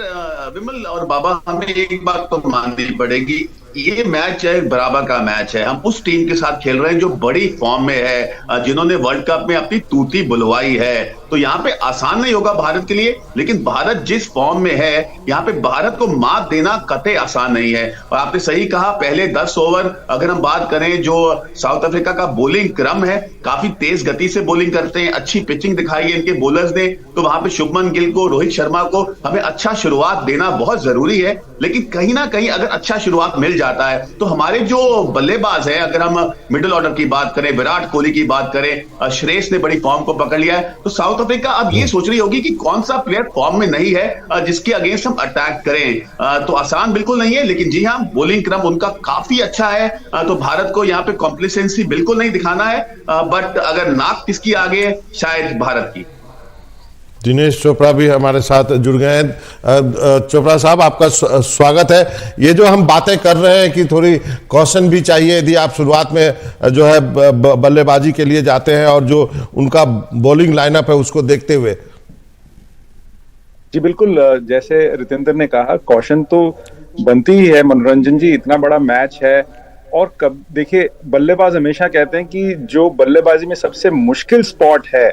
विमल और बाबा, हमें एक बात तो माननी पड़ेगी, ये मैच है बराबर का मैच है। हम उस टीम के साथ खेल रहे हैं जो बड़ी फॉर्म में है, जिन्होंने वर्ल्ड कप में अपनी तूती बुलवाई है। तो यहाँ पे आसान नहीं होगा भारत के लिए, लेकिन भारत जिस फॉर्म में है, यहाँ पे भारत को मात देना कतई आसान नहीं है। और आपने सही कहा, पहले 10 ओवर अगर हम बात करें, जो साउथ अफ्रीका का बॉलिंग क्रम है, काफी तेज गति से बॉलिंग करते हैं, अच्छी पिचिंग दिखाई है इनके बॉलर्स ने। तो वहां पे शुभमन गिल को, रोहित शर्मा को हमें अच्छा शुरुआत देना बहुत जरूरी है। लेकिन कहीं ना कहीं अगर अच्छा शुरुआत मिल जाता है, तो हमारे जो बल्लेबाज हैं, अगर हम मिडिल ऑर्डर की बात करें, विराट कोहली की बात करें, श्रेयस ने बड़ी फॉर्म को पकड़ लिया है, तो साउथ साउथ अफ्रीका अब ये सोच रही होगी कि कौन सा प्लेयर फॉर्म में नहीं है जिसके अगेंस्ट हम अटैक करें। तो आसान बिल्कुल नहीं है, लेकिन जी हाँ, बॉलिंग क्रम उनका काफी अच्छा है। तो भारत को यहाँ पे कॉम्प्लिसेंसी बिल्कुल नहीं दिखाना है, बट अगर नाक किसकी आगे, शायद भारत की। दिनेश चोपड़ा भी हमारे साथ जुड़ गए हैं। चोपड़ा साहब, आपका स्वागत है। ये जो हम बातें कर रहे हैं कि थोड़ी कॉशन भी चाहिए यदि आप शुरुआत में जो है बल्लेबाजी के लिए जाते हैं और जो उनका बॉलिंग लाइनअप है उसको देखते हुए। जी बिल्कुल, जैसे रितेंद्र ने कहा, कॉशन तो बनती ही है। मनोरंजन जी, इतना बड़ा मैच है और कब देखिए, बल्लेबाज हमेशा कहते हैं कि जो बल्लेबाजी में सबसे मुश्किल स्पॉट है,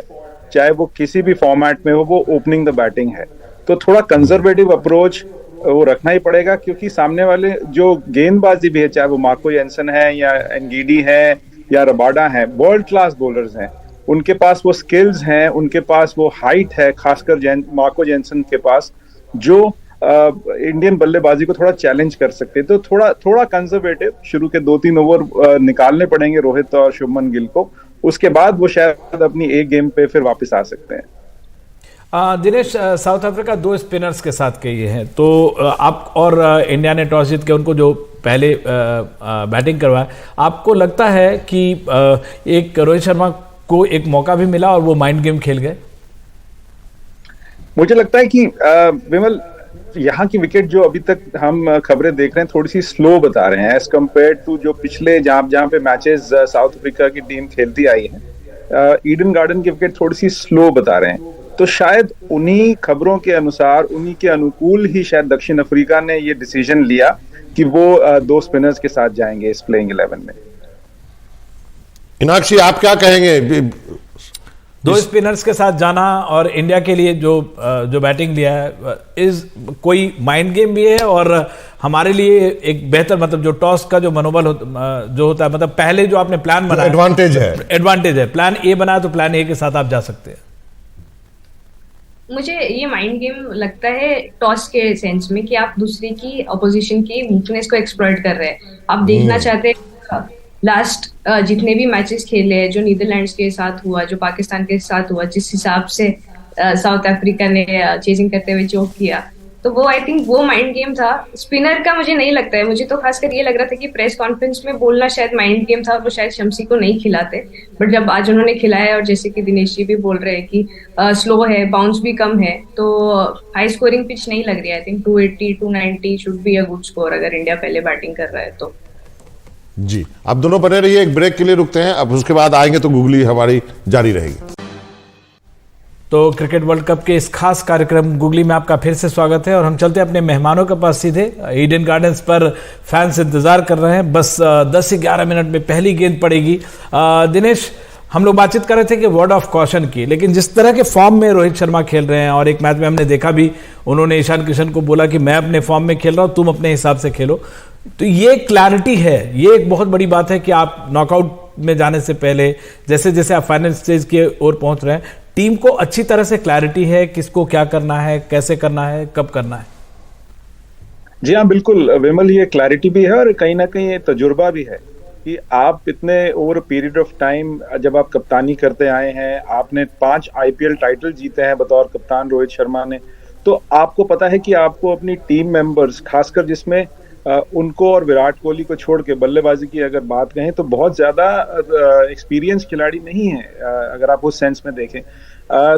चाहे वो किसी भी फॉर्मेट में हो, वो ओपनिंग द बैटिंग है। तो थोड़ा कंजर्वेटिव अप्रोच वो रखना ही पड़ेगा, क्योंकि सामने वाले जो गेंदबाजी भी है, चाहे वो मार्को जेनसन है या एनगीडी है या रबाडा है, वर्ल्ड क्लास बॉलर्स हैं। उनके पास वो स्किल्स हैं, उनके पास वो हाइट है, खासकर मार्को जेनसन के पास, जो इंडियन बल्लेबाजी को थोड़ा चैलेंज कर सकते हैं। तो थोड़ा कंजर्वेटिव शुरू के 2-3 ओवर निकालने पड़ेंगे रोहित और शुभमन गिल को। उसके बाद वो शायद अपनी एक गेम पे फिर वापस आ सकते हैं। दिनेश, साउथ अफ्रीका 2 स्पिनर्स के साथ गई है, तो आप और इंडिया ने टॉस जीत के उनको जो पहले बैटिंग करवाया, आपको लगता है कि एक रोहित शर्मा को एक मौका भी मिला और वो माइंड गेम खेल गए? मुझे लगता है कि विमल, यहाँ की विकेट जो अभी तक हम खबरें देख रहे हैं, थोड़ी सी स्लो बता रहे हैं एज कम्पेयर टू जो पिछले जहां पे मैचेस साउथ अफ्रीका की टीम खेलती आई है। ईडन गार्डन की विकेट थोड़ी सी स्लो बता रहे हैं, तो शायद उन्हीं खबरों के अनुसार, उन्हीं के अनुकूल ही शायद दक्षिण अफ्रीका ने ये डिसीजन लिया कि वो 2 स्पिनर्स के साथ जाएंगे इस प्लेइंग 11 में। मीनाक्षी, आप क्या कहेंगे? 2 स्पिनर्स के साथ जाना और इंडिया के लिए जो बैटिंग लिया है, इस कोई माइंड गेम भी है और हमारे लिए एक बेहतर, मतलब जो टॉस का जो मनोबल जो होता है, मतलब पहले जो आपने प्लान बनाया, एडवांटेज है, प्लान ए बनाया तो प्लान ए के साथ आप जा सकते हैं। मुझे ये माइंड गेम लगता है टॉस के सेंस में, कि आप दूसरे की अपोजिशन की वीकनेस को एक्सप्लॉइट कर रहे हैं। आप देखना चाहते हैं लास्ट जितने भी मैचेस खेले हैं, जो नीदरलैंड्स के साथ हुआ, जो पाकिस्तान के साथ हुआ, जिस हिसाब से साउथ अफ्रीका ने चेजिंग करते हुए चोक किया, तो वो आई थिंक वो माइंड गेम था। स्पिनर का मुझे नहीं लगता है। मुझे तो खासकर ये लग रहा था कि प्रेस कॉन्फ्रेंस में बोलना शायद माइंड गेम था, वो शायद शम्सी को नहीं खिलाते, बट जब आज उन्होंने खिलाया, और जैसे कि दिनेश जी भी बोल रहे हैं कि स्लो है, बाउंस भी कम है, तो हाई स्कोरिंग पिच नहीं लग रही है। I think 280 290 should be a good score अगर इंडिया पहले बैटिंग कर रहा है तो। जी, आप दोनों बने रहिए, एक ब्रेक के लिए रुकते हैं, अब उसके बाद आएंगे तो गूगली हमारी जारी रहेगी। तो क्रिकेट वर्ल्ड कप के इस खास कार्यक्रम गूगली में आपका फिर से स्वागत है और हम चलते हैं अपने मेहमानों के पास सीधे। ईडन गार्डन्स पर फैंस इंतजार कर रहे हैं, बस 10 से 11 मिनट में पहली गेंद पड़ेगी। दिनेश, हम लोग बातचीत कर रहे थे कि वर्ड ऑफ कॉशन की, लेकिन जिस तरह के फॉर्म में रोहित शर्मा खेल रहे हैं, और एक मैच में हमने देखा भी, उन्होंने ईशान किशन को बोला कि मैं अपने फॉर्म में खेल रहा हूं, तुम अपने हिसाब से खेलो, तो ये क्लैरिटी है, ये एक बहुत बड़ी बात है कि आप नॉकआउट में जाने से पहले, जैसे जैसे आप फाइनल स्टेज की ओर पहुंच रहे हैं, टीम को अच्छी तरह से क्लैरिटी है किसको क्या करना है, कैसे करना है, कब करना है। जी हाँ, बिल्कुल विमल, ये क्लैरिटी भी है और कहीं ना कहीं तजुर्बा भी है कि आप इतने ओवर पीरियड ऑफ टाइम, जब आप कप्तानी करते आए हैं, आपने 5 IPL टाइटल जीते हैं बतौर कप्तान रोहित शर्मा ने, तो आपको पता है कि आपको अपनी टीम मेंबर्स, खासकर जिसमें उनको और विराट कोहली को छोड़ के बल्लेबाजी की अगर बात कहें तो बहुत ज्यादा एक्सपीरियंस खिलाड़ी नहीं है, अगर आप उस सेंस में देखें,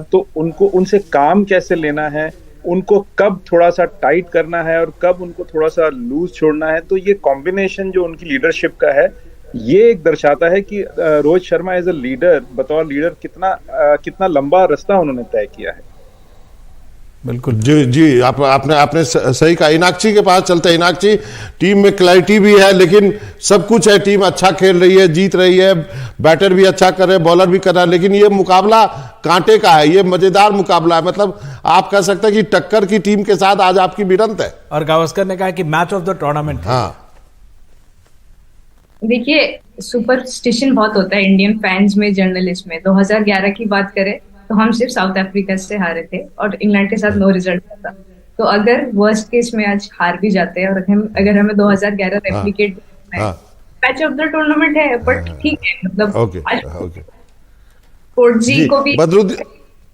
तो उनको उनसे काम कैसे लेना है, उनको कब थोड़ा सा टाइट करना है और कब उनको थोड़ा सा लूज छोड़ना है, तो ये कॉम्बिनेशन जो उनकी लीडरशिप का है, ये एक दर्शाता है कि Rohit Sharma as a leader, बतौर लीडर कितना लंबा रास्ता उन्होंने तय किया है। बिल्कुल जी, आपने सही कहा। इनाक्षी के पास चलते हैं। इनाक्षी, टीम में क्लैरिटी भी है, लेकिन सब कुछ है, टीम अच्छा खेल रही है, जीत रही है, बैटर भी अच्छा कर रहे हैं, बॉलर भी कर रहा है, लेकिन ये मुकाबला कांटे का है, ये मजेदार मुकाबला है, मतलब आप कह सकते हैं कि टक्कर की टीम के साथ आज आपकी भिड़ंत है। और गावस्कर ने कहा कि मैच ऑफ द टूर्नामेंट। हाँ, देखिए, सुपरस्टिशन बहुत होता है इंडियन फैंस में, जर्नलिस्ट में। 2011 की बात करें तो हम सिर्फ साउथ अफ्रीका से हारे थे और इंग्लैंड के साथ नो रिजल्ट था। तो अगर वर्स्ट केस में आज हार भी जाते हैं और अगर हमें 2011 replicate match of the tournament है, बट ठीक है, मतलब कोर्ट जी को भी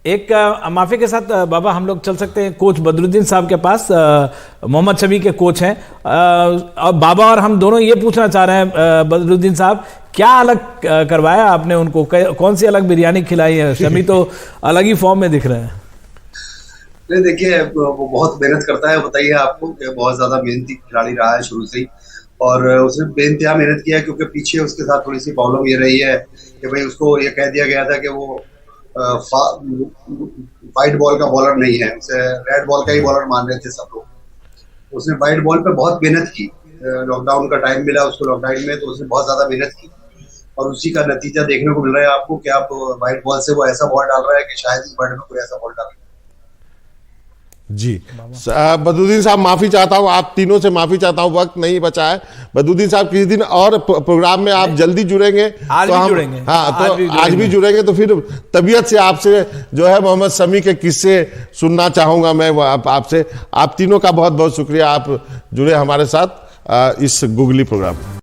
एक माफी के साथ बाबा हम लोग चल सकते हैं कोच बदरुद्दीन साहब के पास, मोहम्मद शमी के कोच हैं। और बाबा और हम दोनों ये पूछना चाह रहे हैं बदरुद्दीन साहब, क्या अलग करवाया आपने उनको, कौन सी अलग बिरयानी खिलाई है? शमी तो अलग ही फॉर्म में दिख रहे हैं। नहीं देखिए, वो बहुत मेहनत करता है, बताइए आपको कि बहुत ज्यादा मेहनती खिलाड़ी रहा है शुरू से ही, और उसने बेइंतहा मेहनत किया है, क्योंकि पीछे उसके साथ थोड़ी सी प्रॉब्लम ये रही है कि भाई उसको ये कह दिया गया था कि वो वाइट बॉल का बॉलर नहीं है, उसे रेड बॉल का ही बॉलर मान रहे थे सब लोग। उसने वाइट बॉल पे बहुत मेहनत की, लॉकडाउन का टाइम मिला उसको लॉकडाउन में, तो उसने बहुत ज्यादा मेहनत की और उसी का नतीजा देखने को मिल रहा है आपको कि आप वाइट बॉल से वो ऐसा बॉल डाल रहा है कि शायद इस वर्ल्ड में कोई ऐसा बॉल डाले। जी बदरुद्दीन साहब, माफी चाहता हूं, आप तीनों से माफी चाहता हूं, वक्त नहीं बचा है। बदरुद्दीन साहब किसी दिन और प्रोग्राम में आप जल्दी जुड़ेंगे, आज तो भी हम जुड़ेंगे। हाँ, तो आज भी जुड़ेंगे, तो फिर तबीयत से आपसे जो है मोहम्मद शमी के किस्से सुनना चाहूंगा मैं आपसे। आप तीनों का बहुत बहुत शुक्रिया, आप जुड़े हमारे साथ इस गूगली प्रोग्राम में।